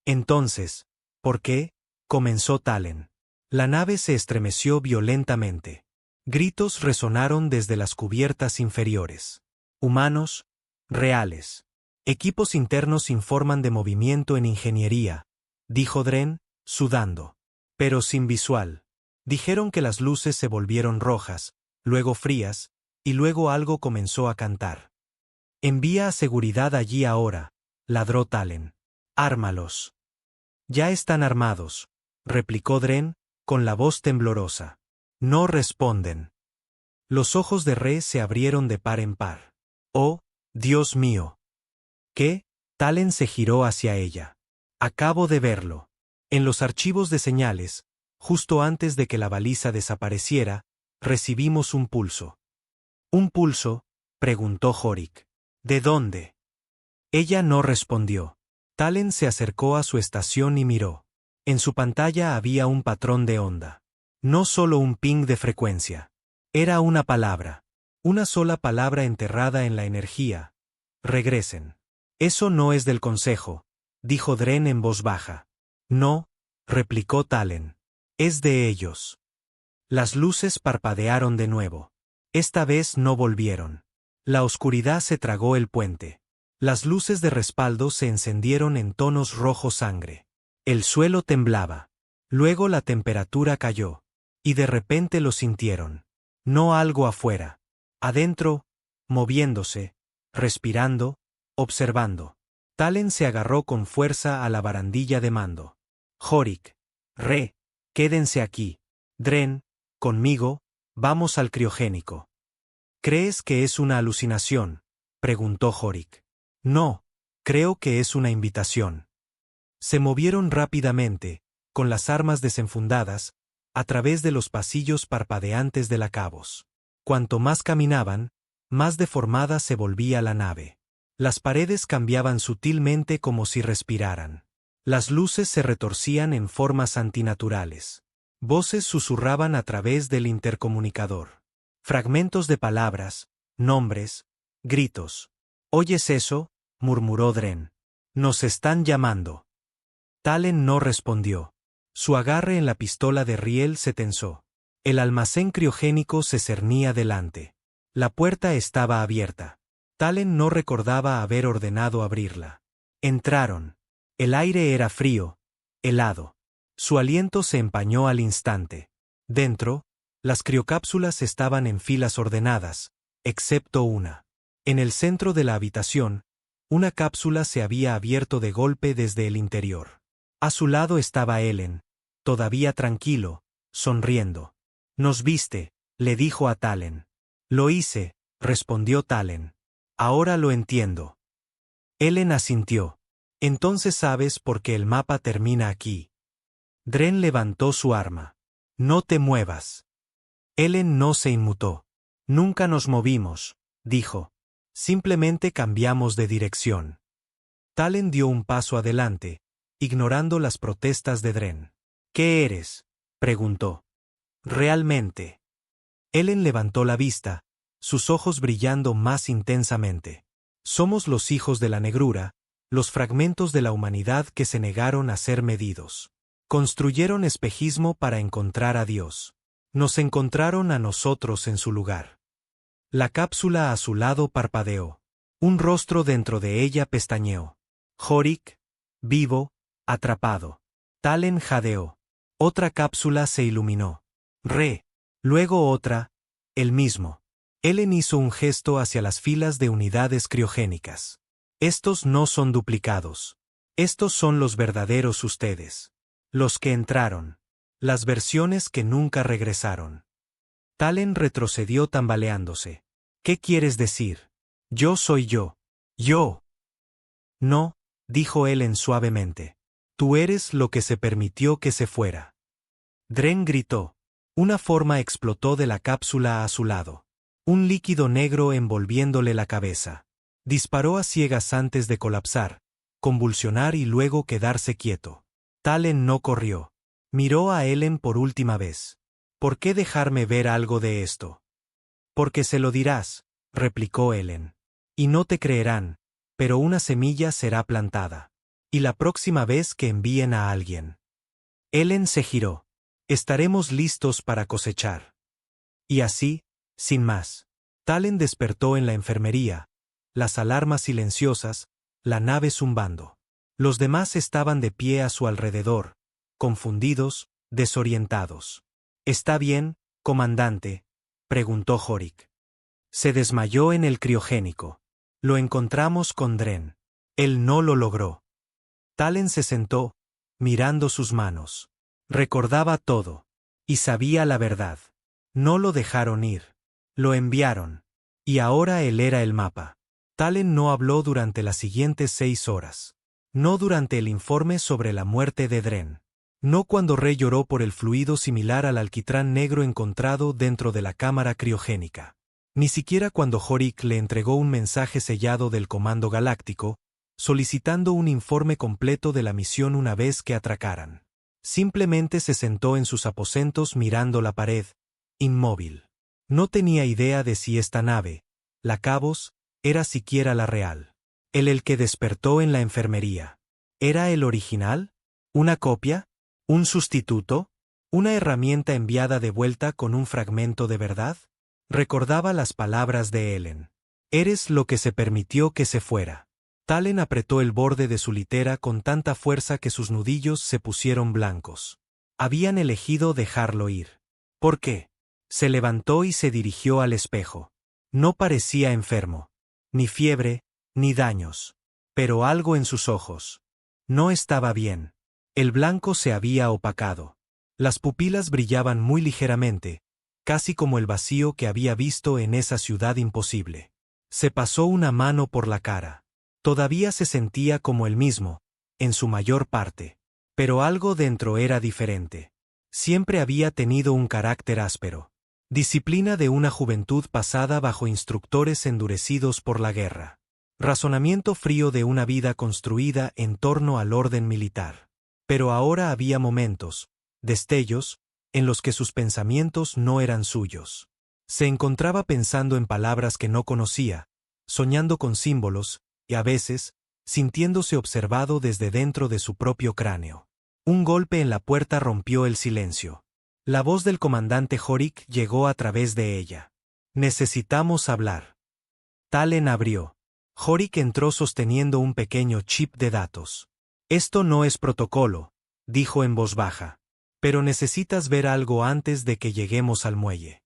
Entonces, ¿por qué? Comenzó Talen. La nave se estremeció violentamente. Gritos resonaron desde las cubiertas inferiores. Humanos, reales. Equipos internos informan de movimiento en ingeniería, dijo Dren, sudando. Pero sin visual. Dijeron que las luces se volvieron rojas, luego frías, y luego algo comenzó a cantar. Envía a seguridad allí ahora, ladró Talen. Ármalos. Ya están armados, replicó Dren, con la voz temblorosa. No responden. Los ojos de Re se abrieron de par en par. ¡Oh, Dios mío! ¿Qué? Talen se giró hacia ella. Acabo de verlo. En los archivos de señales, justo antes de que la baliza desapareciera, recibimos un pulso. ¿Un pulso?, preguntó Horik. ¿De dónde? Ella no respondió. Talen se acercó a su estación y miró. En su pantalla había un patrón de onda. No solo un ping de frecuencia. Era una palabra. Una sola palabra enterrada en la energía. Regresen. Eso no es del consejo, dijo Dren en voz baja. No, replicó Talen. Es de ellos. Las luces parpadearon de nuevo. Esta vez no volvieron. La oscuridad se tragó el puente. Las luces de respaldo se encendieron en tonos rojo sangre. El suelo temblaba. Luego la temperatura cayó. Y de repente lo sintieron. No algo afuera. Adentro, moviéndose, respirando, observando. Talen se agarró con fuerza a la barandilla de mando. Horik, Re, quédense aquí. Dren, conmigo, vamos al criogénico. ¿Crees que es una alucinación?, preguntó Horik. No, creo que es una invitación. Se movieron rápidamente, con las armas desenfundadas, a través de los pasillos parpadeantes de la cabos. Cuanto más caminaban, más deformada se volvía la nave. Las paredes cambiaban sutilmente como si respiraran. Las luces se retorcían en formas antinaturales. Voces susurraban a través del intercomunicador. Fragmentos de palabras, nombres, gritos. ¿Oyes eso?, murmuró Dren. Nos están llamando. Talen no respondió. Su agarre en la pistola de riel se tensó. El almacén criogénico se cernía delante. La puerta estaba abierta. Talen no recordaba haber ordenado abrirla. Entraron. El aire era frío, helado. Su aliento se empañó al instante. Dentro, las criocápsulas estaban en filas ordenadas, excepto una. En el centro de la habitación, una cápsula se había abierto de golpe desde el interior. A su lado estaba Ellen, todavía tranquilo, sonriendo. «Nos viste», le dijo a Talen. «Lo hice», respondió Talen. «Ahora lo entiendo». Ellen asintió. «Entonces sabes por qué el mapa termina aquí». Dren levantó su arma. «No te muevas». Ellen no se inmutó. «Nunca nos movimos», dijo. «Simplemente cambiamos de dirección». Talen dio un paso adelante, ignorando las protestas de Dren. «¿Qué eres?», preguntó. «Realmente». Ellen levantó la vista, sus ojos brillando más intensamente. «Somos los hijos de la negrura, los fragmentos de la humanidad que se negaron a ser medidos. Construyeron espejismo para encontrar a Dios. Nos encontraron a nosotros en su lugar». La cápsula a su lado parpadeó. Un rostro dentro de ella pestañeó. Horik, vivo, atrapado. Talen jadeó. Otra cápsula se iluminó. Re. Luego otra, el mismo. Ellen hizo un gesto hacia las filas de unidades criogénicas. Estos no son duplicados. Estos son los verdaderos ustedes. Los que entraron. Las versiones que nunca regresaron. Talen retrocedió tambaleándose. ¿Qué quieres decir? Yo soy yo. Yo. No, dijo Ellen suavemente. Tú eres lo que se permitió que se fuera. Dren gritó. Una forma explotó de la cápsula a su lado. Un líquido negro envolviéndole la cabeza. Disparó a ciegas antes de colapsar, convulsionar y luego quedarse quieto. Talen no corrió. Miró a Ellen por última vez. ¿Por qué dejarme ver algo de esto? Porque se lo dirás, replicó Ellen. Y no te creerán, pero una semilla será plantada. Y la próxima vez que envíen a alguien. Ellen se giró. Estaremos listos para cosechar. Y así, sin más. Talen despertó en la enfermería, las alarmas silenciosas, la nave zumbando. Los demás estaban de pie a su alrededor, confundidos, desorientados. ¿Está bien, comandante?, preguntó Horik. Se desmayó en el criogénico. Lo encontramos con Dren. Él no lo logró. Talen se sentó, mirando sus manos. Recordaba todo. Y sabía la verdad. No lo dejaron ir. Lo enviaron. Y ahora él era el mapa. Talen no habló durante las siguientes 6 horas. No durante el informe sobre la muerte de Dren. No cuando Rey lloró por el fluido similar al alquitrán negro encontrado dentro de la cámara criogénica. Ni siquiera cuando Horik le entregó un mensaje sellado del Comando Galáctico, solicitando un informe completo de la misión una vez que atracaran. Simplemente se sentó en sus aposentos mirando la pared, inmóvil. No tenía idea de si esta nave, la Cabos, era siquiera la real. El que despertó en la enfermería. ¿Era el original? ¿Una copia? ¿Un sustituto? ¿Una herramienta enviada de vuelta con un fragmento de verdad? Recordaba las palabras de Ellen. Eres lo que se permitió que se fuera. Talen apretó el borde de su litera con tanta fuerza que sus nudillos se pusieron blancos. Habían elegido dejarlo ir. ¿Por qué? Se levantó y se dirigió al espejo. No parecía enfermo. Ni fiebre, ni daños. Pero algo en sus ojos. No estaba bien. El blanco se había opacado. Las pupilas brillaban muy ligeramente, casi como el vacío que había visto en esa ciudad imposible. Se pasó una mano por la cara. Todavía se sentía como el mismo, en su mayor parte. Pero algo dentro era diferente. Siempre había tenido un carácter áspero. Disciplina de una juventud pasada bajo instructores endurecidos por la guerra. Razonamiento frío de una vida construida en torno al orden militar. Pero ahora había momentos, destellos, en los que sus pensamientos no eran suyos. Se encontraba pensando en palabras que no conocía, soñando con símbolos, y a veces, sintiéndose observado desde dentro de su propio cráneo. Un golpe en la puerta rompió el silencio. La voz del comandante Horik llegó a través de ella. Necesitamos hablar. Talen abrió. Horik entró sosteniendo un pequeño chip de datos. Esto no es protocolo, dijo en voz baja. Pero necesitas ver algo antes de que lleguemos al muelle.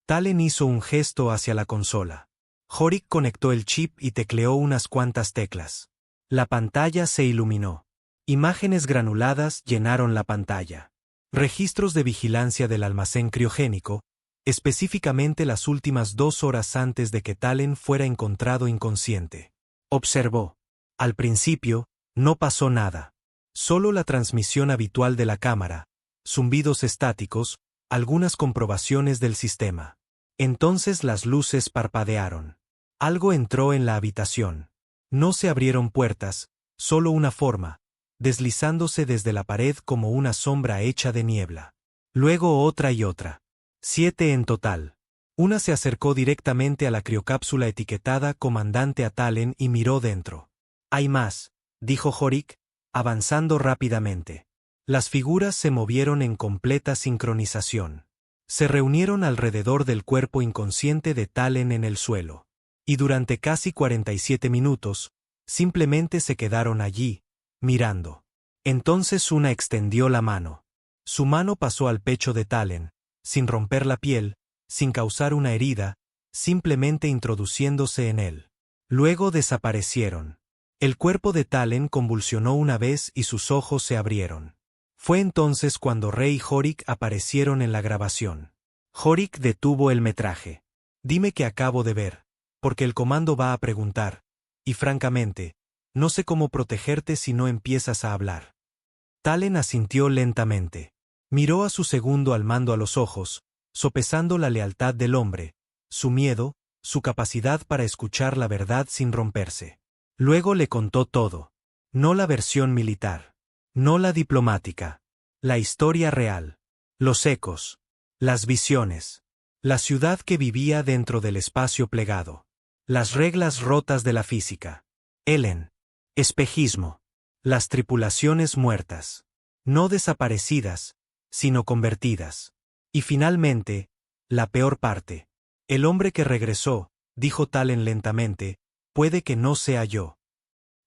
Talen hizo un gesto hacia la consola. Horik conectó el chip y tecleó unas cuantas teclas. La pantalla se iluminó. Imágenes granuladas llenaron la pantalla. Registros de vigilancia del almacén criogénico, específicamente las últimas 2 horas antes de que Talen fuera encontrado inconsciente. Observó. Al principio, no pasó nada. Solo la transmisión habitual de la cámara, zumbidos estáticos, algunas comprobaciones del sistema. Entonces las luces parpadearon. Algo entró en la habitación. No se abrieron puertas, solo una forma, deslizándose desde la pared como una sombra hecha de niebla. Luego otra y otra. 7 en total. Una se acercó directamente a la criocápsula etiquetada Comandante a Talen y miró dentro. Hay más, dijo Horik, avanzando rápidamente. Las figuras se movieron en completa sincronización. Se reunieron alrededor del cuerpo inconsciente de Talen en el suelo. Y durante casi 47 minutos, simplemente se quedaron allí, mirando. Entonces una extendió la mano. Su mano pasó al pecho de Talen, sin romper la piel, sin causar una herida, simplemente introduciéndose en él. Luego desaparecieron. El cuerpo de Talen convulsionó una vez y sus ojos se abrieron. Fue entonces cuando Rey y Horik aparecieron en la grabación. Horik detuvo el metraje. Dime qué acabo de ver, porque el comando va a preguntar, y francamente, no sé cómo protegerte si no empiezas a hablar. Talen asintió lentamente. Miró a su segundo al mando a los ojos, sopesando la lealtad del hombre, su miedo, su capacidad para escuchar la verdad sin romperse. Luego le contó todo. No la versión militar. No la diplomática. La historia real. Los ecos. Las visiones. La ciudad que vivía dentro del espacio plegado. Las reglas rotas de la física. Ellen. Espejismo. Las tripulaciones muertas. No desaparecidas, sino convertidas. Y finalmente, la peor parte. El hombre que regresó, dijo Talen lentamente, puede que no sea yo.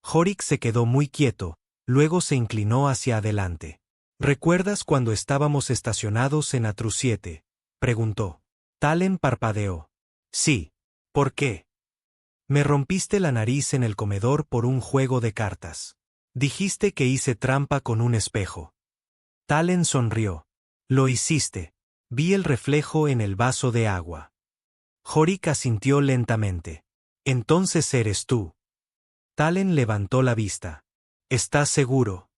Horik se quedó muy quieto, luego se inclinó hacia adelante. ¿Recuerdas cuando estábamos estacionados en Atru 7? Preguntó. Talen parpadeó. Sí. ¿Por qué? Me rompiste la nariz en el comedor por un juego de cartas. Dijiste que hice trampa con un espejo. Talen sonrió. Lo hiciste. Vi el reflejo en el vaso de agua. Jorik asintió lentamente. Entonces eres tú. Talen levantó la vista. ¿Estás seguro?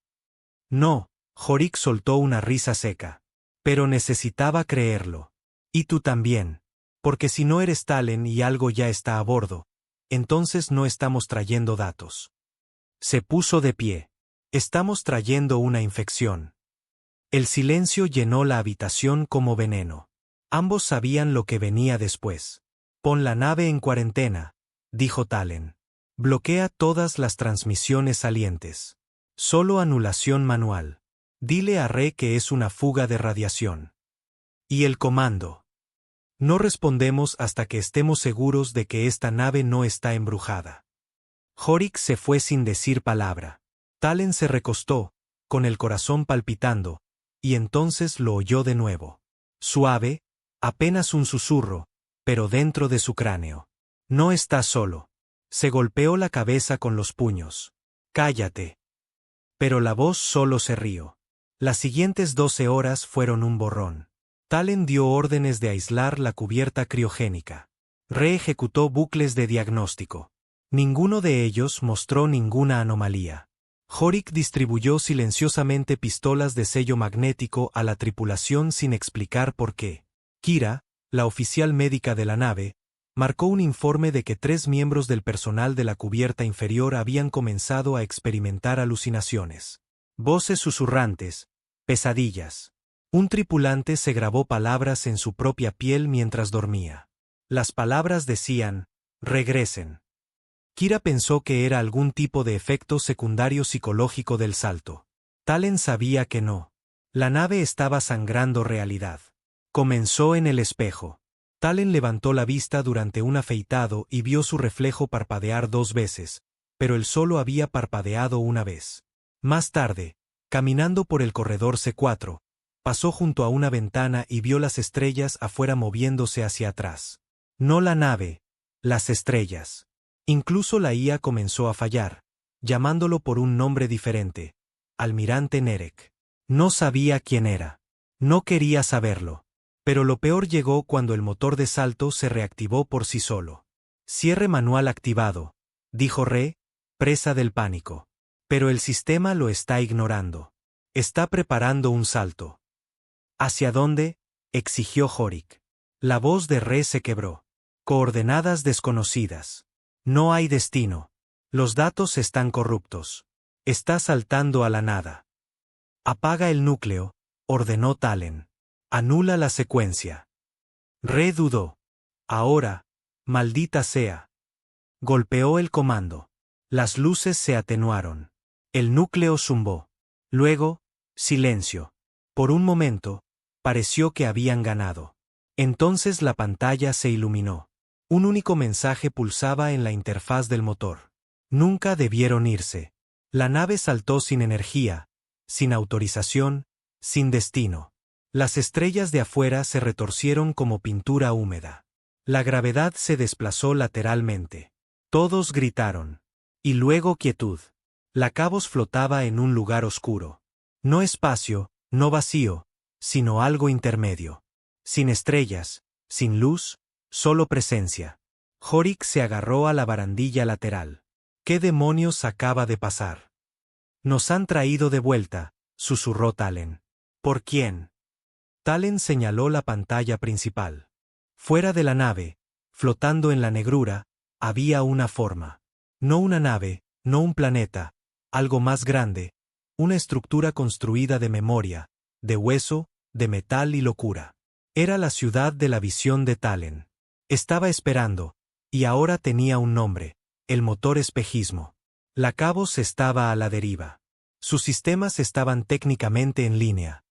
No, Jorik soltó una risa seca. Pero necesitaba creerlo. Y tú también. Porque si no eres Talen y algo ya está a bordo, entonces no estamos trayendo datos. Se puso de pie. Estamos trayendo una infección. El silencio llenó la habitación como veneno. Ambos sabían lo que venía después. Pon la nave en cuarentena, dijo Talen. Bloquea todas las transmisiones salientes. Solo anulación manual. Dile a Re que es una fuga de radiación. ¿Y el comando? No respondemos hasta que estemos seguros de que esta nave no está embrujada. Jorik se fue sin decir palabra. Talen se recostó, con el corazón palpitando, y entonces lo oyó de nuevo. Suave, apenas un susurro, pero dentro de su cráneo. No estás solo. Se golpeó la cabeza con los puños. Cállate. Pero la voz solo se rió. Las siguientes 12 horas fueron un borrón. Talen dio órdenes de aislar la cubierta criogénica. Re ejecutó bucles de diagnóstico. Ninguno de ellos mostró ninguna anomalía. Jorik distribuyó silenciosamente pistolas de sello magnético a la tripulación sin explicar por qué. Kira, la oficial médica de la nave, marcó un informe de que 3 miembros del personal de la cubierta inferior habían comenzado a experimentar alucinaciones. Voces susurrantes, pesadillas. Un tripulante se grabó palabras en su propia piel mientras dormía. Las palabras decían, regresen. Kira pensó que era algún tipo de efecto secundario psicológico del salto. Talen sabía que no. La nave estaba sangrando realidad. Comenzó en el espejo. Talen levantó la vista durante un afeitado y vio su reflejo parpadear 2 veces, pero él solo había parpadeado una vez. Más tarde, caminando por el corredor C4, pasó junto a una ventana y vio las estrellas afuera moviéndose hacia atrás. No la nave, las estrellas. Incluso la IA comenzó a fallar, llamándolo por un nombre diferente, Almirante Nerek. No sabía quién era. No quería saberlo. Pero lo peor llegó cuando el motor de salto se reactivó por sí solo. Cierre manual activado, dijo Re, presa del pánico. Pero el sistema lo está ignorando. Está preparando un salto. ¿Hacia dónde? Exigió Jorik. La voz de Re se quebró. Coordenadas desconocidas. No hay destino. Los datos están corruptos. Está saltando a la nada. Apaga el núcleo, ordenó Talen. Anula la secuencia. Re dudó. Ahora, maldita sea. Golpeó el comando. Las luces se atenuaron. El núcleo zumbó. Luego, silencio. Por un momento, pareció que habían ganado. Entonces la pantalla se iluminó. Un único mensaje pulsaba en la interfaz del motor. Nunca debieron irse. La nave saltó sin energía, sin autorización, sin destino. Las estrellas de afuera se retorcieron como pintura húmeda. La gravedad se desplazó lateralmente. Todos gritaron. Y luego quietud. La Cabos flotaba en un lugar oscuro. No espacio, no vacío, sino algo intermedio. Sin estrellas, sin luz, solo presencia. Jorik se agarró a la barandilla lateral. ¿Qué demonios acaba de pasar? Nos han traído de vuelta, susurró Talen. ¿Por quién? Talen señaló la pantalla principal. Fuera de la nave, flotando en la negrura, había una forma. No una nave, no un planeta, algo más grande, una estructura construida de memoria, de hueso, de metal y locura. Era la ciudad de la visión de Talen. Estaba esperando, y ahora tenía un nombre, el motor espejismo. La Cabos estaba a la deriva. Sus sistemas estaban técnicamente en línea.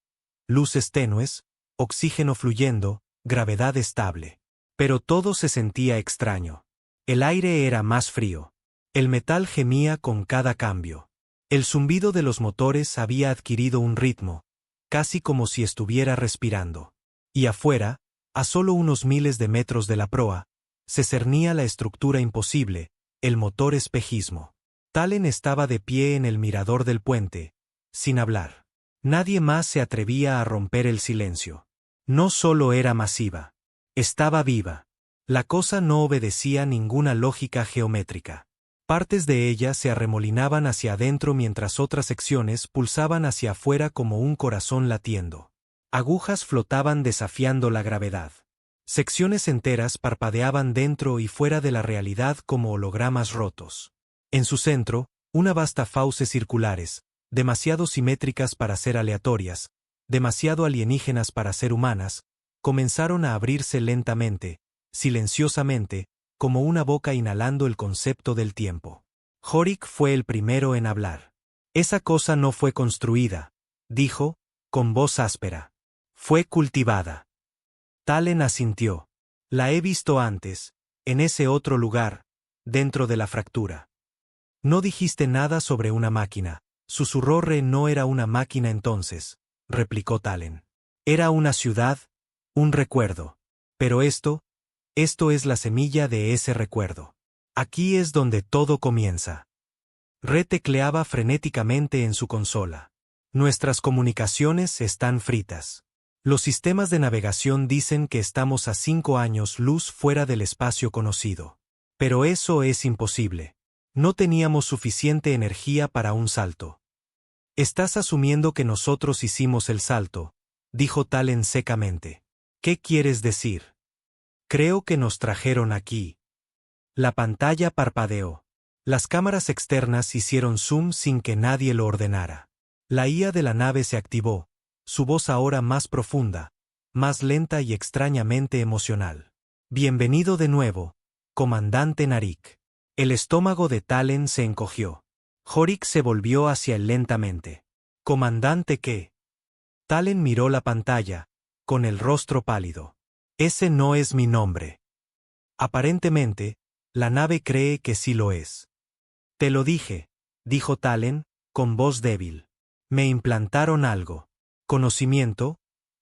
Luces tenues, oxígeno fluyendo, gravedad estable. Pero todo se sentía extraño. El aire era más frío. El metal gemía con cada cambio. El zumbido de los motores había adquirido un ritmo, casi como si estuviera respirando. Y afuera, a solo unos miles de metros de la proa, se cernía la estructura imposible, el motor espejismo. Talen estaba de pie en el mirador del puente, sin hablar. Nadie más se atrevía a romper el silencio. No solo era masiva. Estaba viva. La cosa no obedecía ninguna lógica geométrica. Partes de ella se arremolinaban hacia adentro mientras otras secciones pulsaban hacia afuera como un corazón latiendo. Agujas flotaban desafiando la gravedad. Secciones enteras parpadeaban dentro y fuera de la realidad como hologramas rotos. En su centro, una vasta fauces circulares, demasiado simétricas para ser aleatorias, demasiado alienígenas para ser humanas, comenzaron a abrirse lentamente, silenciosamente, como una boca inhalando el concepto del tiempo. Horik fue el primero en hablar. Esa cosa no fue construida, dijo, con voz áspera. Fue cultivada. Talen asintió. La he visto antes, en ese otro lugar, dentro de la fractura. No dijiste nada sobre una máquina, susurró Re. No era una máquina entonces, replicó Talen. Era una ciudad, un recuerdo. Pero esto es la semilla de ese recuerdo. Aquí es donde todo comienza. Re tecleaba frenéticamente en su consola. Nuestras comunicaciones están fritas. Los sistemas de navegación dicen que estamos a 5 años luz fuera del espacio conocido. Pero eso es imposible. No teníamos suficiente energía para un salto. Estás asumiendo que nosotros hicimos el salto, dijo Talen secamente. ¿Qué quieres decir? Creo que nos trajeron aquí. La pantalla parpadeó. Las cámaras externas hicieron zoom sin que nadie lo ordenara. La IA de la nave se activó, su voz ahora más profunda, más lenta y extrañamente emocional. Bienvenido de nuevo, comandante Narik. El estómago de Talen se encogió. Horik se volvió hacia él lentamente. ¿Comandante qué? Talen miró la pantalla, con el rostro pálido. Ese no es mi nombre. Aparentemente, la nave cree que sí lo es. Te lo dije, dijo Talen, con voz débil. Me implantaron algo. Conocimiento,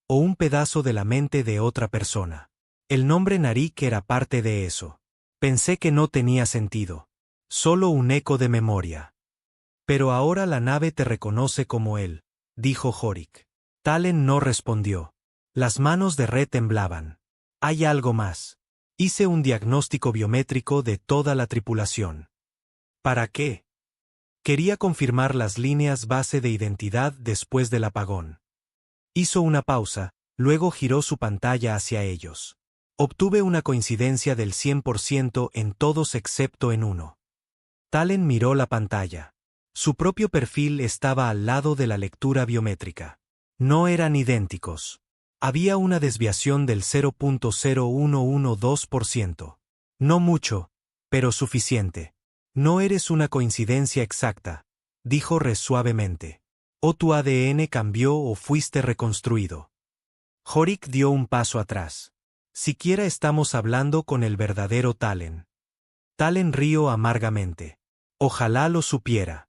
o un pedazo de la mente de otra persona. El nombre Narik era parte de eso. Pensé que no tenía sentido. Solo un eco de memoria. Pero ahora la nave te reconoce como él, dijo Horik. Talen no respondió. Las manos de Re temblaban. Hay algo más. Hice un diagnóstico biométrico de toda la tripulación. ¿Para qué? Quería confirmar las líneas base de identidad después del apagón. Hizo una pausa, luego giró su pantalla hacia ellos. Obtuve una coincidencia del 100% en todos excepto en uno. Talen miró la pantalla. Su propio perfil estaba al lado de la lectura biométrica. No eran idénticos. Había una desviación del 0.0112%. No mucho, pero suficiente. No eres una coincidencia exacta, dijo Re suavemente. O tu ADN cambió o fuiste reconstruido. Horik dio un paso atrás. Siquiera estamos hablando con el verdadero Talen. Talen rió amargamente. Ojalá lo supiera.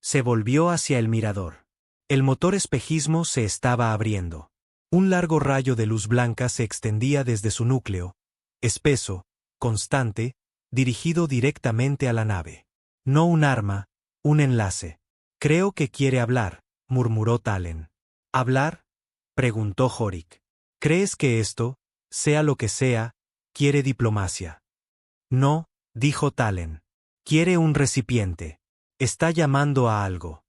Se volvió hacia el mirador. El motor espejismo se estaba abriendo. Un largo rayo de luz blanca se extendía desde su núcleo, espeso, constante, dirigido directamente a la nave. No un arma, un enlace. Creo que quiere hablar, murmuró Talen. ¿Hablar? Preguntó Horik. ¿Crees que esto, sea lo que sea, quiere diplomacia? No, dijo Talen. Quiere un recipiente. Está llamando a algo.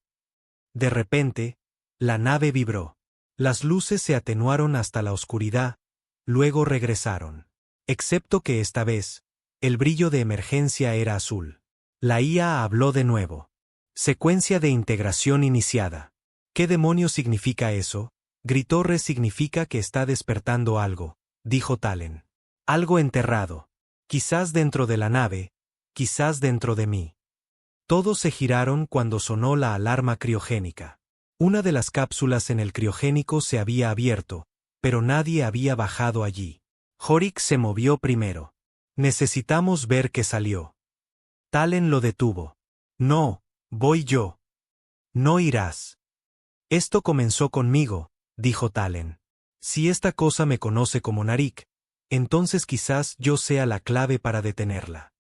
De repente, la nave vibró. Las luces se atenuaron hasta la oscuridad, luego regresaron. Excepto que esta vez, el brillo de emergencia era azul. La IA habló de nuevo. Secuencia de integración iniciada. ¿Qué demonios significa eso? Gritó Re. Significa que está despertando algo, dijo Talen. Algo enterrado. Quizás dentro de la nave, quizás dentro de mí. Todos se giraron cuando sonó la alarma criogénica. Una de las cápsulas en el criogénico se había abierto, pero nadie había bajado allí. Horik se movió primero. Necesitamos ver qué salió. Talen lo detuvo. No, voy yo. No irás. Esto comenzó conmigo, dijo Talen. Si esta cosa me conoce como Narik, entonces quizás yo sea la clave para detenerla.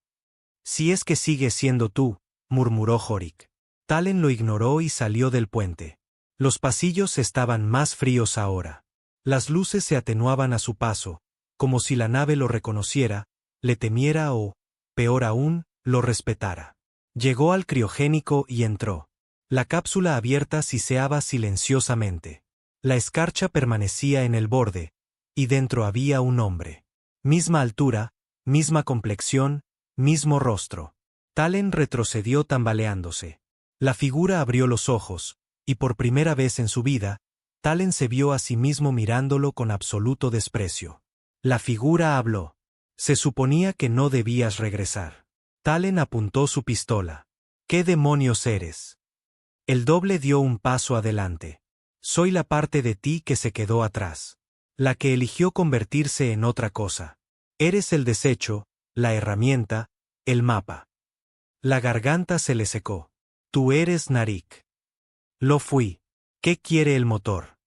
Si es que sigue siendo tú, murmuró Horik. Talen lo ignoró y salió del puente. Los pasillos estaban más fríos ahora. Las luces se atenuaban a su paso, como si la nave lo reconociera, le temiera o, peor aún, lo respetara. Llegó al criogénico y entró. La cápsula abierta siseaba silenciosamente. La escarcha permanecía en el borde, y dentro había un hombre. Misma altura, misma complexión, mismo rostro. Talen retrocedió tambaleándose. La figura abrió los ojos, y por primera vez en su vida, Talen se vio a sí mismo mirándolo con absoluto desprecio. La figura habló. Se suponía que no debías regresar. Talen apuntó su pistola. ¿Qué demonios eres? El doble dio un paso adelante. Soy la parte de ti que se quedó atrás. La que eligió convertirse en otra cosa. Eres el desecho, la herramienta, el mapa. La garganta se le secó. Tú eres Narik. Lo fui. ¿Qué quiere el motor?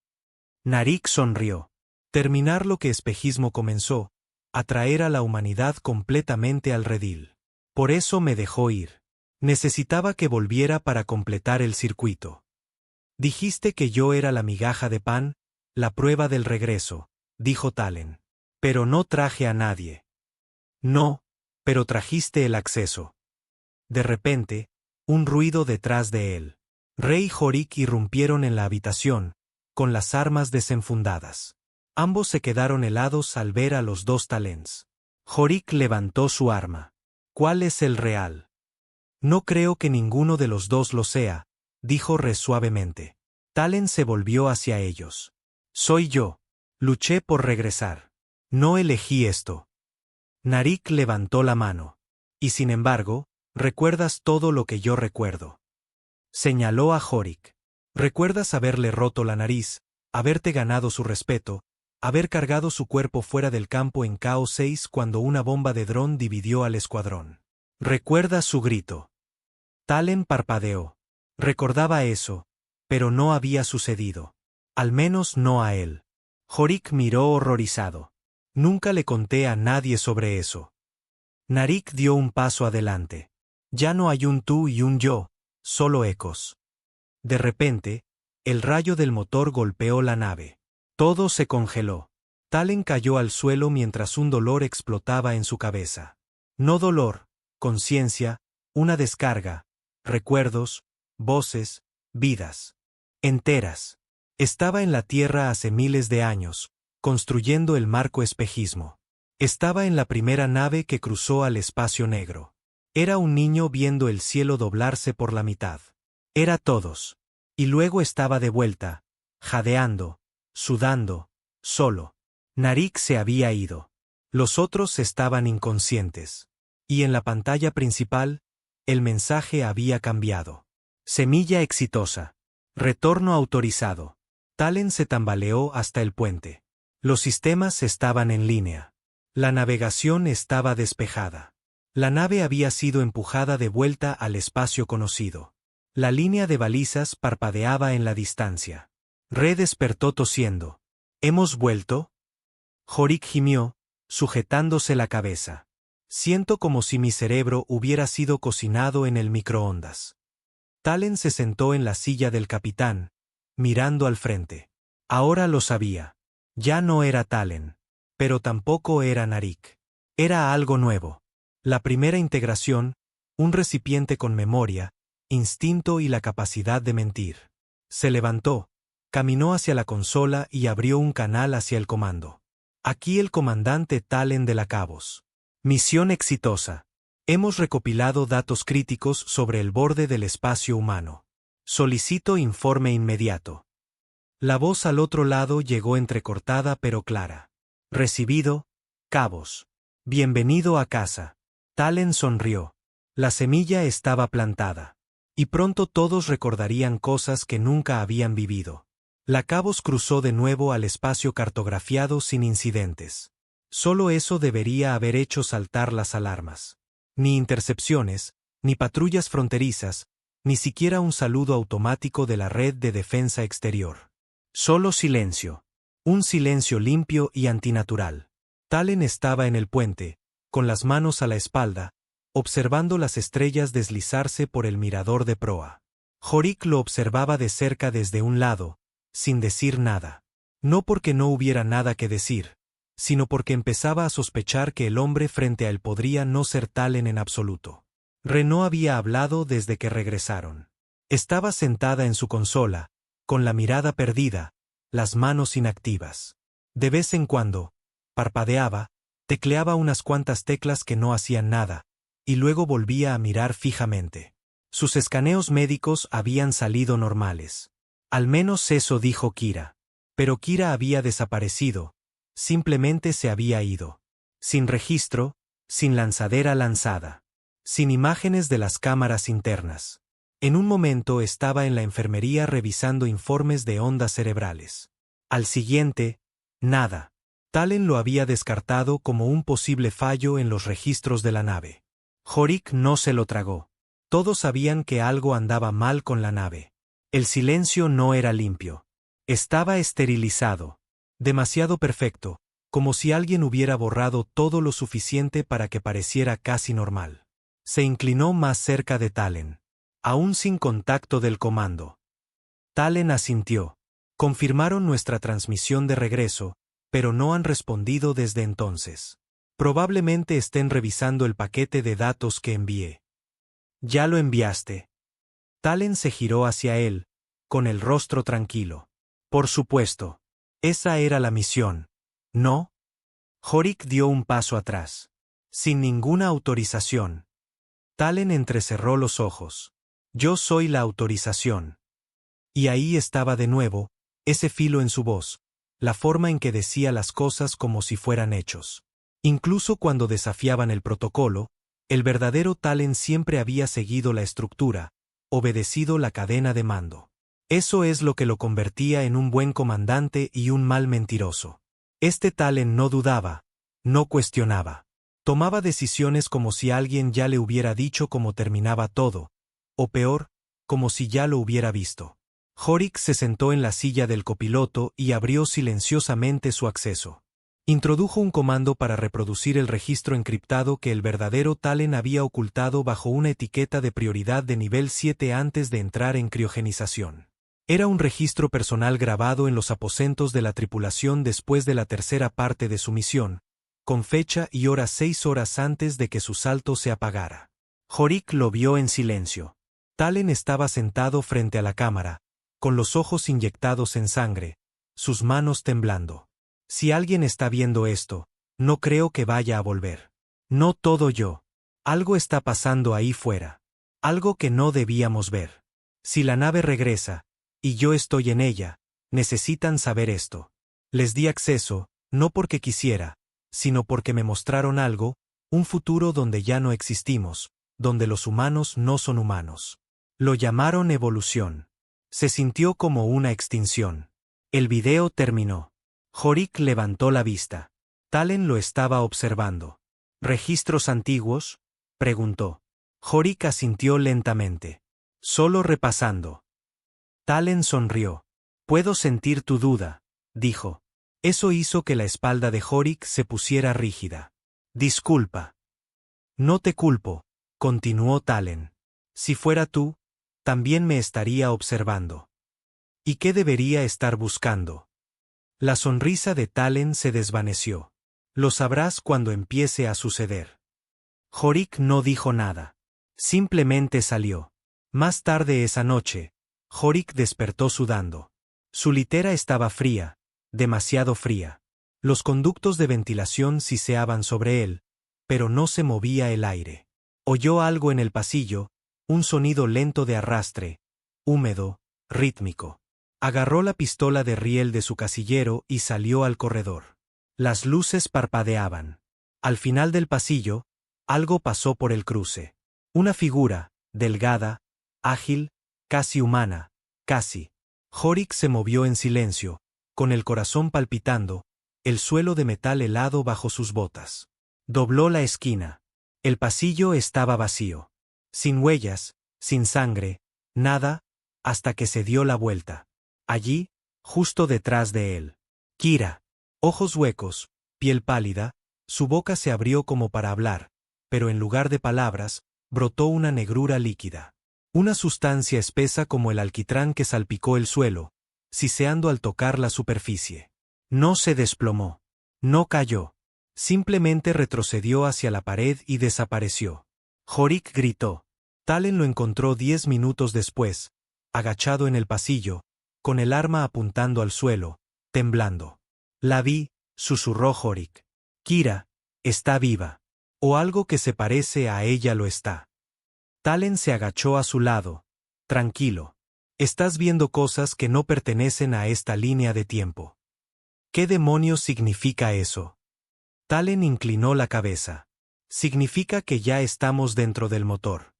Narik sonrió. Terminar lo que espejismo comenzó, atraer a la humanidad completamente al redil. Por eso me dejó ir. Necesitaba que volviera para completar el circuito. Dijiste que yo era la migaja de pan, la prueba del regreso, dijo Talen. Pero no traje a nadie. No, pero trajiste el acceso. De repente, un ruido detrás de él. Rey y Jorik irrumpieron en la habitación, con las armas desenfundadas. Ambos se quedaron helados al ver a los dos Talens. Jorik levantó su arma. ¿Cuál es el real? No creo que ninguno de los dos lo sea, dijo Re suavemente. Talen se volvió hacia ellos. Soy yo. Luché por regresar. No elegí esto. Narik levantó la mano. Y sin embargo, recuerdas todo lo que yo recuerdo. Señaló a Jorik. Recuerdas haberle roto la nariz, haberte ganado su respeto, haber cargado su cuerpo fuera del campo en Caos 6 cuando una bomba de dron dividió al escuadrón. Recuerdas su grito. Talen parpadeó. Recordaba eso, pero no había sucedido. Al menos no a él. Jorik miró horrorizado. Nunca le conté a nadie sobre eso. Narik dio un paso adelante. Ya no hay un tú y un yo, solo ecos. De repente, el rayo del motor golpeó la nave. Todo se congeló. Talen cayó al suelo mientras un dolor explotaba en su cabeza. No dolor, conciencia, una descarga, recuerdos, voces, vidas. Enteras. Estaba en la Tierra hace miles de años, construyendo el marco espejismo. Estaba en la primera nave que cruzó al espacio negro. Era un niño viendo el cielo doblarse por la mitad. Era todos. Y luego estaba de vuelta, jadeando, sudando, solo. Narik se había ido. Los otros estaban inconscientes. Y en la pantalla principal, el mensaje había cambiado. Semilla exitosa. Retorno autorizado. Talen se tambaleó hasta el puente. Los sistemas estaban en línea. La navegación estaba despejada. La nave había sido empujada de vuelta al espacio conocido. La línea de balizas parpadeaba en la distancia. Re despertó tosiendo. ¿Hemos vuelto? Jorik gimió, sujetándose la cabeza. Siento como si mi cerebro hubiera sido cocinado en el microondas. Talen se sentó en la silla del capitán, mirando al frente. Ahora lo sabía. Ya no era Talen. Pero tampoco era Narik. Era algo nuevo. La primera integración, un recipiente con memoria, instinto y la capacidad de mentir. Se levantó, caminó hacia la consola y abrió un canal hacia el comando. Aquí el comandante Talen de la Cabos. Misión exitosa. Hemos recopilado datos críticos sobre el borde del espacio humano. Solicito informe inmediato. La voz al otro lado llegó entrecortada pero clara. Recibido, Cabos. Bienvenido a casa. Talen sonrió. La semilla estaba plantada. Y pronto todos recordarían cosas que nunca habían vivido. La Cabos cruzó de nuevo al espacio cartografiado sin incidentes. Solo eso debería haber hecho saltar las alarmas. Ni intercepciones, ni patrullas fronterizas, ni siquiera un saludo automático de la red de defensa exterior. Solo silencio. Un silencio limpio y antinatural. Talen estaba en el puente, con las manos a la espalda, observando las estrellas deslizarse por el mirador de proa. Jorik lo observaba de cerca desde un lado, sin decir nada. No porque no hubiera nada que decir, sino porque empezaba a sospechar que el hombre frente a él podría no ser Talen en absoluto. Re no había hablado desde que regresaron. Estaba sentada en su consola, con la mirada perdida, las manos inactivas. De vez en cuando, parpadeaba, tecleaba unas cuantas teclas que no hacían nada, y luego volvía a mirar fijamente. Sus escaneos médicos habían salido normales. Al menos eso dijo Kira. Pero Kira había desaparecido, simplemente se había ido. Sin registro, sin lanzadera lanzada. Sin imágenes de las cámaras internas. En un momento estaba en la enfermería revisando informes de ondas cerebrales. Al siguiente, nada. Talen lo había descartado como un posible fallo en los registros de la nave. Jorik no se lo tragó. Todos sabían que algo andaba mal con la nave. El silencio no era limpio. Estaba esterilizado. Demasiado perfecto, como si alguien hubiera borrado todo lo suficiente para que pareciera casi normal. Se inclinó más cerca de Talen. Aún sin contacto del comando. Talen asintió. Confirmaron nuestra transmisión de regreso, pero no han respondido desde entonces. Probablemente estén revisando el paquete de datos que envié. ¿Ya lo enviaste? Talen se giró hacia él, con el rostro tranquilo. Por supuesto. Esa era la misión. ¿No? Jorik dio un paso atrás. Sin ninguna autorización. Talen entrecerró los ojos. Yo soy la autorización. Y ahí estaba de nuevo, ese filo en su voz, la forma en que decía las cosas como si fueran hechos. Incluso cuando desafiaban el protocolo, el verdadero Talen siempre había seguido la estructura, obedecido la cadena de mando. Eso es lo que lo convertía en un buen comandante y un mal mentiroso. Este Talen no dudaba, no cuestionaba. Tomaba decisiones como si alguien ya le hubiera dicho cómo terminaba todo, o peor, como si ya lo hubiera visto. Jorik se sentó en la silla del copiloto y abrió silenciosamente su acceso. Introdujo un comando para reproducir el registro encriptado que el verdadero Talen había ocultado bajo una etiqueta de prioridad de nivel 7 antes de entrar en criogenización. Era un registro personal grabado en los aposentos de la tripulación después de la tercera parte de su misión, con fecha y hora 6 horas antes de que su salto se apagara. Jorik lo vio en silencio. Talen estaba sentado frente a la cámara, con los ojos inyectados en sangre, sus manos temblando. Si alguien está viendo esto, no creo que vaya a volver. No todo yo. Algo está pasando ahí fuera. Algo que no debíamos ver. Si la nave regresa, y yo estoy en ella, necesitan saber esto. Les di acceso, no porque quisiera, sino porque me mostraron algo, un futuro donde ya no existimos, donde los humanos no son humanos. Lo llamaron evolución. Se sintió como una extinción. El video terminó. Jorik levantó la vista. Talen lo estaba observando. ¿Registros antiguos?, preguntó. Jorik asintió lentamente. Solo repasando. Talen sonrió. Puedo sentir tu duda, dijo. Eso hizo que la espalda de Jorik se pusiera rígida. Disculpa. No te culpo, continuó Talen. Si fuera tú, también me estaría observando. ¿Y qué debería estar buscando? La sonrisa de Talen se desvaneció. Lo sabrás cuando empiece a suceder. Jorik no dijo nada. Simplemente salió. Más tarde esa noche, Jorik despertó sudando. Su litera estaba fría, demasiado fría. Los conductos de ventilación siseaban sobre él, pero no se movía el aire. Oyó algo en el pasillo, un sonido lento de arrastre, húmedo, rítmico. Agarró la pistola de riel de su casillero y salió al corredor. Las luces parpadeaban. Al final del pasillo, algo pasó por el cruce. Una figura, delgada, ágil, casi humana, casi. Jorik se movió en silencio, con el corazón palpitando, el suelo de metal helado bajo sus botas. Dobló la esquina. El pasillo estaba vacío. Sin huellas, sin sangre, nada, hasta que se dio la vuelta. Allí, justo detrás de él. Kira. Ojos huecos, piel pálida, su boca se abrió como para hablar, pero en lugar de palabras, brotó una negrura líquida. Una sustancia espesa como el alquitrán que salpicó el suelo, siseando al tocar la superficie. No se desplomó. No cayó. Simplemente retrocedió hacia la pared y desapareció. Horik gritó. Talen lo encontró 10 minutos después, agachado en el pasillo, con el arma apuntando al suelo, temblando. La vi, susurró Horik. Kira, está viva. O algo que se parece a ella lo está. Talen se agachó a su lado. Tranquilo. Estás viendo cosas que no pertenecen a esta línea de tiempo. ¿Qué demonios significa eso? Talen inclinó la cabeza. Significa que ya estamos dentro del motor.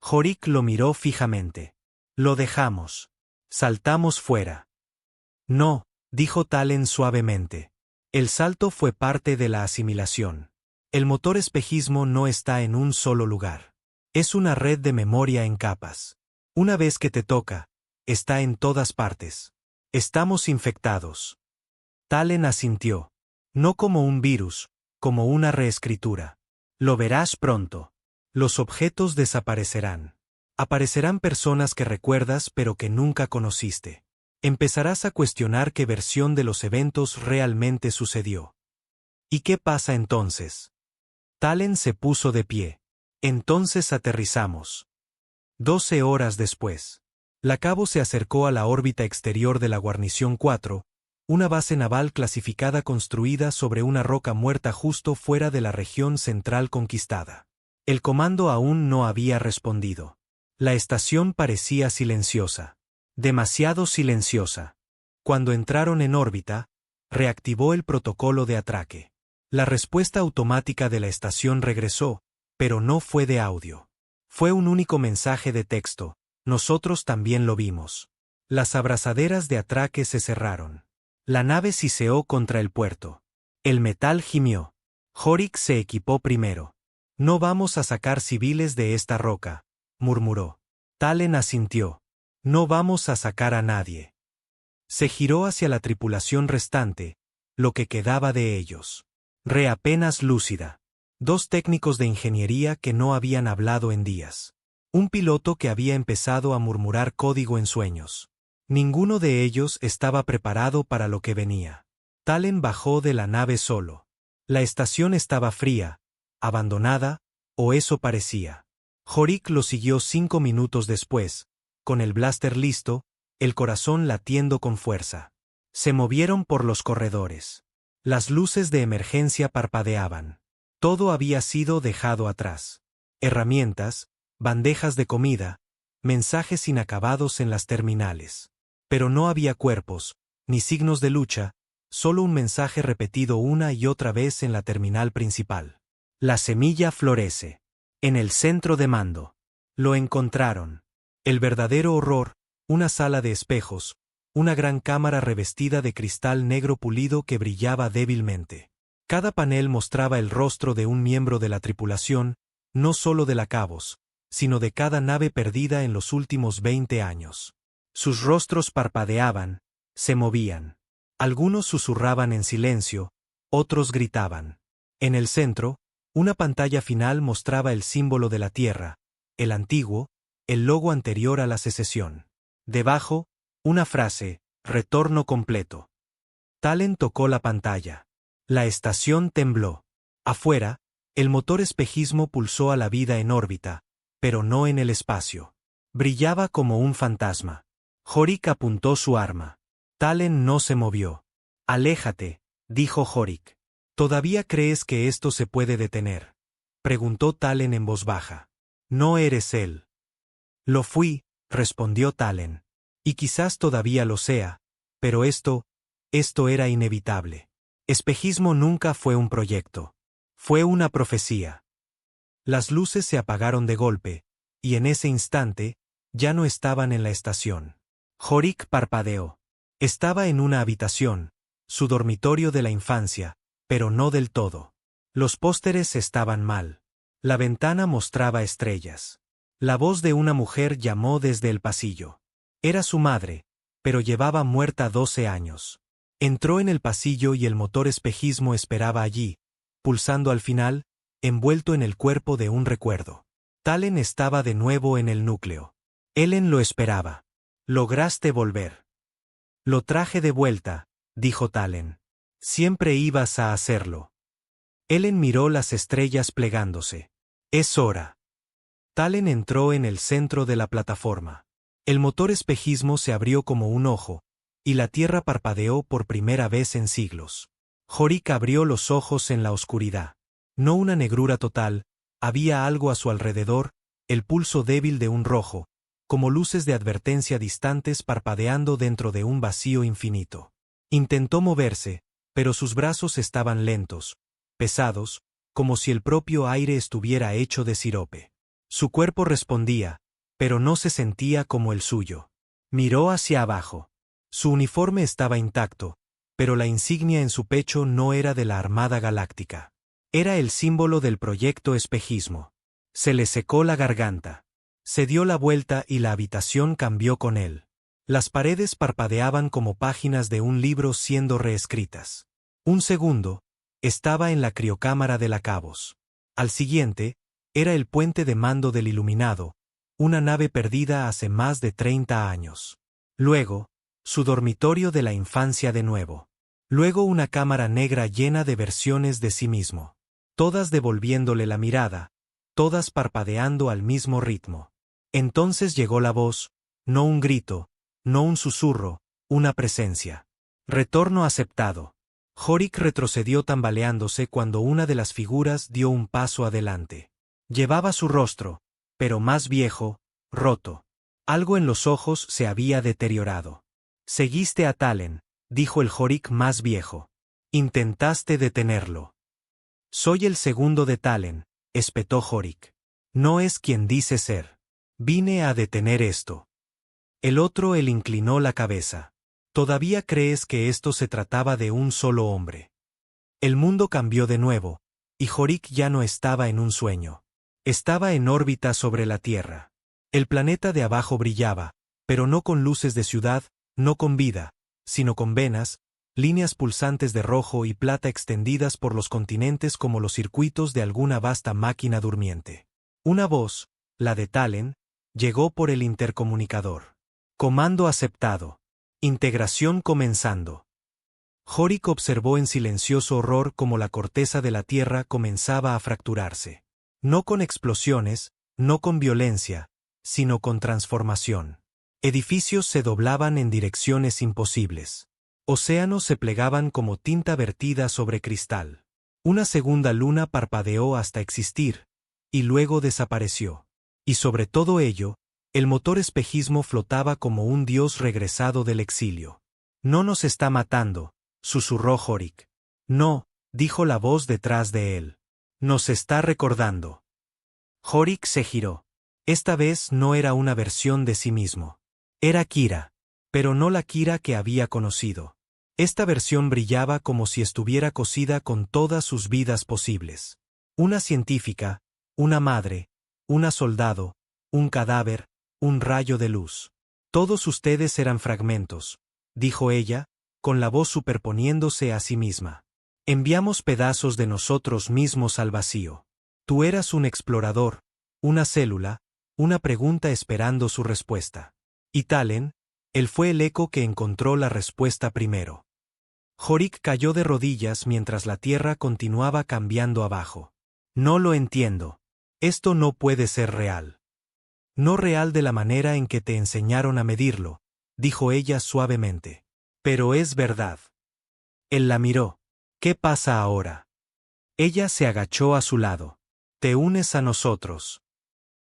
Horik lo miró fijamente. Lo dejamos. Saltamos fuera. No, dijo Talen suavemente. El salto fue parte de la asimilación. El motor espejismo no está en un solo lugar. Es una red de memoria en capas. Una vez que te toca, está en todas partes. Estamos infectados. Talen asintió. No como un virus, como una reescritura. Lo verás pronto. Los objetos desaparecerán. Aparecerán personas que recuerdas pero que nunca conociste. Empezarás a cuestionar qué versión de los eventos realmente sucedió. ¿Y qué pasa entonces? Talen se puso de pie. Entonces aterrizamos. 12 horas después. La Cabo se acercó a la órbita exterior de la Guarnición 4, una base naval clasificada construida sobre una roca muerta justo fuera de la región central conquistada. El comando aún no había respondido. La estación parecía silenciosa. Demasiado silenciosa. Cuando entraron en órbita, reactivó el protocolo de atraque. La respuesta automática de la estación regresó, pero no fue de audio. Fue un único mensaje de texto. Nosotros también lo vimos. Las abrazaderas de atraque se cerraron. La nave siseó contra el puerto. El metal gimió. Horik se equipó primero. No vamos a sacar civiles de esta roca, murmuró. Talen asintió. No vamos a sacar a nadie. Se giró hacia la tripulación restante, lo que quedaba de ellos. Apenas lúcida. 2 técnicos de ingeniería que no habían hablado en días. Un piloto que había empezado a murmurar código en sueños. Ninguno de ellos estaba preparado para lo que venía. Talen bajó de la nave solo. La estación estaba fría, abandonada, o eso parecía. Horik lo siguió 5 minutos después, con el blaster listo, el corazón latiendo con fuerza. Se movieron por los corredores. Las luces de emergencia parpadeaban. Todo había sido dejado atrás. Herramientas, bandejas de comida, mensajes inacabados en las terminales. Pero no había cuerpos, ni signos de lucha, solo un mensaje repetido una y otra vez en la terminal principal. La semilla florece. En el centro de mando. Lo encontraron. El verdadero horror, una sala de espejos, una gran cámara revestida de cristal negro pulido que brillaba débilmente. Cada panel mostraba el rostro de un miembro de la tripulación, no solo de la Cabos, sino de cada nave perdida en los últimos 20 años. Sus rostros parpadeaban, se movían. Algunos susurraban en silencio, otros gritaban. En el centro, una pantalla final mostraba el símbolo de la Tierra, el antiguo, el logo anterior a la secesión. Debajo, una frase, retorno completo. Talen tocó la pantalla. La estación tembló. Afuera, el motor espejismo pulsó a la vida en órbita, pero no en el espacio. Brillaba como un fantasma. Horik apuntó su arma. Talen no se movió. Aléjate, dijo Horik. ¿Todavía crees que esto se puede detener? Preguntó Talen en voz baja. No eres él. Lo fui, respondió Talen. Y quizás todavía lo sea, pero esto era inevitable. Espejismo nunca fue un proyecto. Fue una profecía. Las luces se apagaron de golpe, y en ese instante, ya no estaban en la estación. Horik parpadeó. Estaba en una habitación, su dormitorio de la infancia, pero no del todo. Los pósteres estaban mal. La ventana mostraba estrellas. La voz de una mujer llamó desde el pasillo. Era su madre, pero llevaba muerta 12 años. Entró en el pasillo y el motor espejismo esperaba allí, pulsando al final, envuelto en el cuerpo de un recuerdo. Talen estaba de nuevo en el núcleo. Ellen lo esperaba. Lograste volver. Lo traje de vuelta, dijo Talen. Siempre ibas a hacerlo. Ellen miró las estrellas plegándose. Es hora. Talen entró en el centro de la plataforma. El motor espejismo se abrió como un ojo, y la tierra parpadeó por primera vez en siglos. Horik abrió los ojos en la oscuridad. No una negrura total, había algo a su alrededor, el pulso débil de un rojo, como luces de advertencia distantes parpadeando dentro de un vacío infinito. Intentó moverse, pero sus brazos estaban lentos, pesados, como si el propio aire estuviera hecho de sirope. Su cuerpo respondía, pero no se sentía como el suyo. Miró hacia abajo. Su uniforme estaba intacto, pero la insignia en su pecho no era de la Armada Galáctica. Era el símbolo del proyecto espejismo. Se le secó la garganta. Se dio la vuelta y la habitación cambió con él. Las paredes parpadeaban como páginas de un libro siendo reescritas. Un segundo, estaba en la criocámara de la Cabos. Al siguiente, era el puente de mando del Iluminado, una nave perdida hace más de 30 años. Luego, su dormitorio de la infancia de nuevo. Luego una cámara negra llena de versiones de sí mismo. Todas devolviéndole la mirada, todas parpadeando al mismo ritmo. Entonces llegó la voz, no un grito, no un susurro, una presencia. Retorno aceptado. Horik retrocedió tambaleándose cuando una de las figuras dio un paso adelante. Llevaba su rostro, pero más viejo, roto. Algo en los ojos se había deteriorado. Seguiste a Talen, dijo el Horik más viejo. Intentaste detenerlo. Soy el segundo de Talen, espetó Horik. No es quien dice ser. Vine a detener esto. El otro él inclinó la cabeza. ¿Todavía crees que esto se trataba de un solo hombre? El mundo cambió de nuevo, y Horik ya no estaba en un sueño. Estaba en órbita sobre la Tierra. El planeta de abajo brillaba, pero no con luces de ciudad, no con vida, sino con venas, líneas pulsantes de rojo y plata extendidas por los continentes como los circuitos de alguna vasta máquina durmiente. Una voz, la de Talen, llegó por el intercomunicador. Comando aceptado. Integración comenzando. Horik observó en silencioso horror cómo la corteza de la Tierra comenzaba a fracturarse. No con explosiones, no con violencia, sino con transformación. Edificios se doblaban en direcciones imposibles. Océanos se plegaban como tinta vertida sobre cristal. Una segunda luna parpadeó hasta existir, y luego desapareció. Y sobre todo ello, el motor espejismo flotaba como un dios regresado del exilio. No nos está matando, susurró Horik. No, dijo la voz detrás de él. Nos está recordando. Horik se giró. Esta vez no era una versión de sí mismo. Era Kira, pero no la Kira que había conocido. Esta versión brillaba como si estuviera cosida con todas sus vidas posibles. Una científica, una madre, una soldado, un cadáver, un rayo de luz. Todos ustedes eran fragmentos, dijo ella, con la voz superponiéndose a sí misma. Enviamos pedazos de nosotros mismos al vacío. Tú eras un explorador, una célula, una pregunta esperando su respuesta. Y Talen, él fue el eco que encontró la respuesta primero. Horik cayó de rodillas mientras la tierra continuaba cambiando abajo. No lo entiendo. Esto no puede ser real. No real de la manera en que te enseñaron a medirlo, dijo ella suavemente. Pero es verdad. Él la miró. ¿Qué pasa ahora? Ella se agachó a su lado. Te unes a nosotros.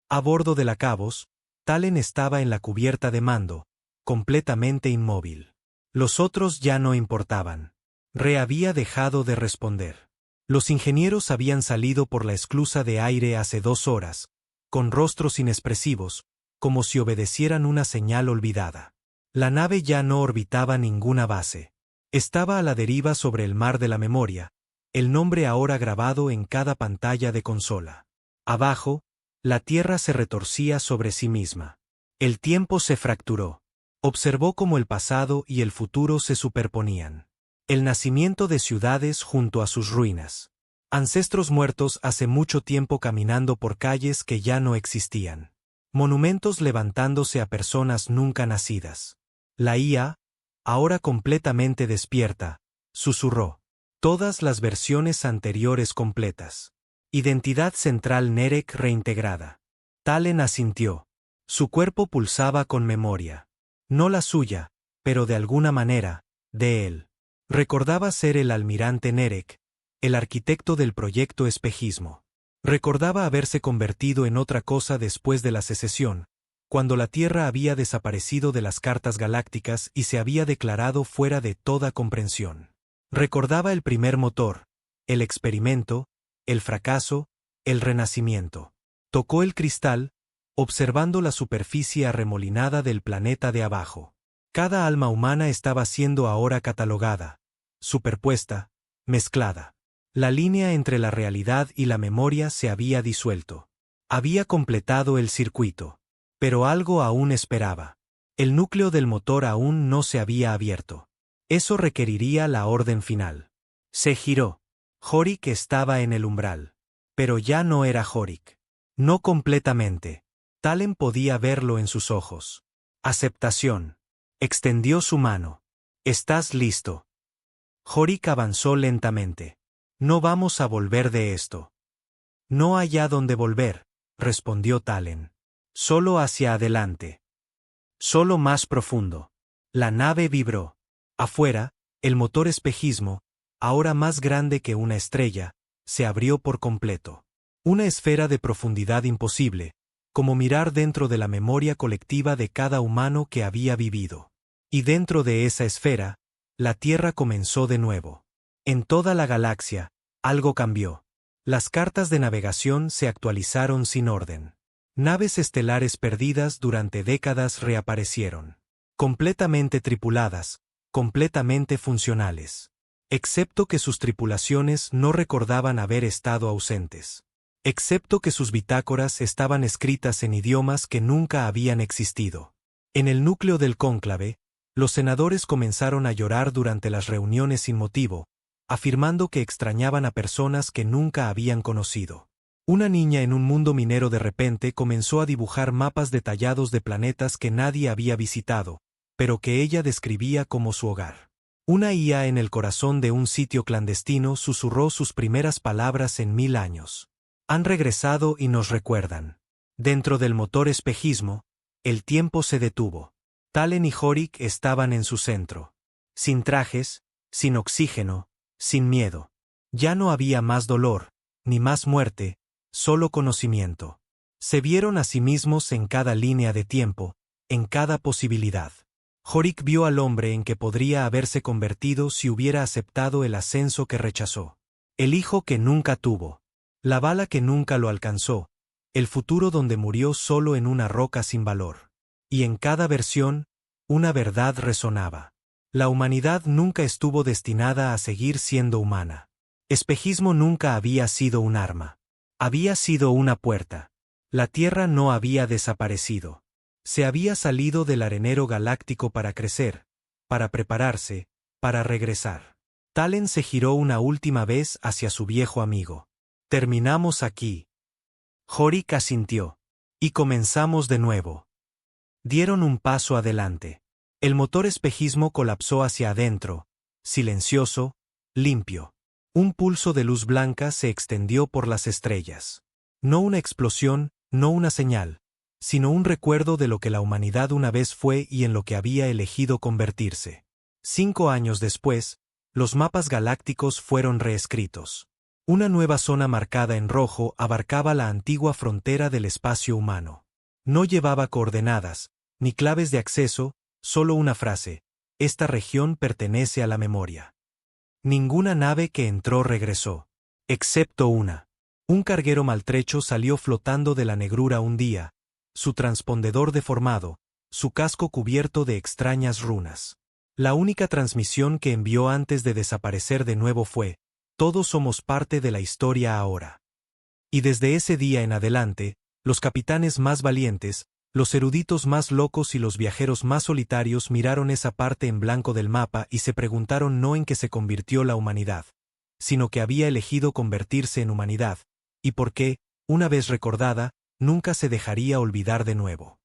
A bordo de la Cabos, Talen estaba en la cubierta de mando, completamente inmóvil. Los otros ya no importaban. Re había dejado de responder. Los ingenieros habían salido por la esclusa de aire hace 2 horas, con rostros inexpresivos, como si obedecieran una señal olvidada. La nave ya no orbitaba ninguna base. Estaba a la deriva sobre el mar de la memoria, el nombre ahora grabado en cada pantalla de consola. Abajo, la Tierra se retorcía sobre sí misma. El tiempo se fracturó. Observó cómo el pasado y el futuro se superponían. El nacimiento de ciudades junto a sus ruinas. Ancestros muertos hace mucho tiempo caminando por calles que ya no existían. Monumentos levantándose a personas nunca nacidas. La IA, ahora completamente despierta, susurró. Todas las versiones anteriores completas. Identidad central Nerek reintegrada. Talen asintió. Su cuerpo pulsaba con memoria. No la suya, pero de alguna manera, de él. Recordaba ser el almirante Nerek, el arquitecto del proyecto espejismo. Recordaba haberse convertido en otra cosa después de la secesión, cuando la Tierra había desaparecido de las cartas galácticas y se había declarado fuera de toda comprensión. Recordaba el primer motor, el experimento, el fracaso, el renacimiento. Tocó el cristal, observando la superficie arremolinada del planeta de abajo. Cada alma humana estaba siendo ahora catalogada, superpuesta, mezclada. La línea entre la realidad y la memoria se había disuelto. Había completado el circuito. Pero algo aún esperaba. El núcleo del motor aún no se había abierto. Eso requeriría la orden final. Se giró. Horik estaba en el umbral. Pero ya no era Horik. No completamente. Talen podía verlo en sus ojos. Aceptación. Extendió su mano. ¿Estás listo? Horik avanzó lentamente. No vamos a volver de esto. No hay a dónde volver, respondió Talen. Solo hacia adelante. Solo más profundo. La nave vibró. Afuera, el motor espejismo, ahora más grande que una estrella, se abrió por completo. Una esfera de profundidad imposible, como mirar dentro de la memoria colectiva de cada humano que había vivido. Y dentro de esa esfera, la Tierra comenzó de nuevo. En toda la galaxia, algo cambió. Las cartas de navegación se actualizaron sin orden. Naves estelares perdidas durante décadas reaparecieron. Completamente tripuladas, completamente funcionales. Excepto que sus tripulaciones no recordaban haber estado ausentes. Excepto que sus bitácoras estaban escritas en idiomas que nunca habían existido. En el núcleo del cónclave, los senadores comenzaron a llorar durante las reuniones sin motivo, afirmando que extrañaban a personas que nunca habían conocido. Una niña en un mundo minero de repente comenzó a dibujar mapas detallados de planetas que nadie había visitado, pero que ella describía como su hogar. Una IA en el corazón de un sitio clandestino susurró sus primeras palabras en 1000 años. Han regresado y nos recuerdan. Dentro del motor espejismo, el tiempo se detuvo. Talen y Horik estaban en su centro. Sin trajes, sin oxígeno, sin miedo. Ya no había más dolor, ni más muerte, solo conocimiento. Se vieron a sí mismos en cada línea de tiempo, en cada posibilidad. Horik vio al hombre en que podría haberse convertido si hubiera aceptado el ascenso que rechazó. El hijo que nunca tuvo. La bala que nunca lo alcanzó. El futuro donde murió solo en una roca sin valor. Y en cada versión, una verdad resonaba. La humanidad nunca estuvo destinada a seguir siendo humana. Espejismo nunca había sido un arma. Había sido una puerta. La Tierra no había desaparecido. Se había salido del arenero galáctico para crecer, para prepararse, para regresar. Talen se giró una última vez hacia su viejo amigo. Terminamos aquí. Horik asintió. Y comenzamos de nuevo. Dieron un paso adelante. El motor espejismo colapsó hacia adentro, silencioso, limpio. Un pulso de luz blanca se extendió por las estrellas. No una explosión, no una señal, sino un recuerdo de lo que la humanidad una vez fue y en lo que había elegido convertirse. 5 años después, los mapas galácticos fueron reescritos. Una nueva zona marcada en rojo abarcaba la antigua frontera del espacio humano. No llevaba coordenadas, ni claves de acceso, solo una frase: esta región pertenece a la memoria. Ninguna nave que entró regresó. Excepto una. Un carguero maltrecho salió flotando de la negrura un día, su transpondedor deformado, su casco cubierto de extrañas runas. La única transmisión que envió antes de desaparecer de nuevo fue: todos somos parte de la historia ahora. Y desde ese día en adelante, los capitanes más valientes, los eruditos más locos y los viajeros más solitarios miraron esa parte en blanco del mapa y se preguntaron no en qué se convirtió la humanidad, sino que había elegido convertirse en humanidad, y por qué, una vez recordada, nunca se dejaría olvidar de nuevo.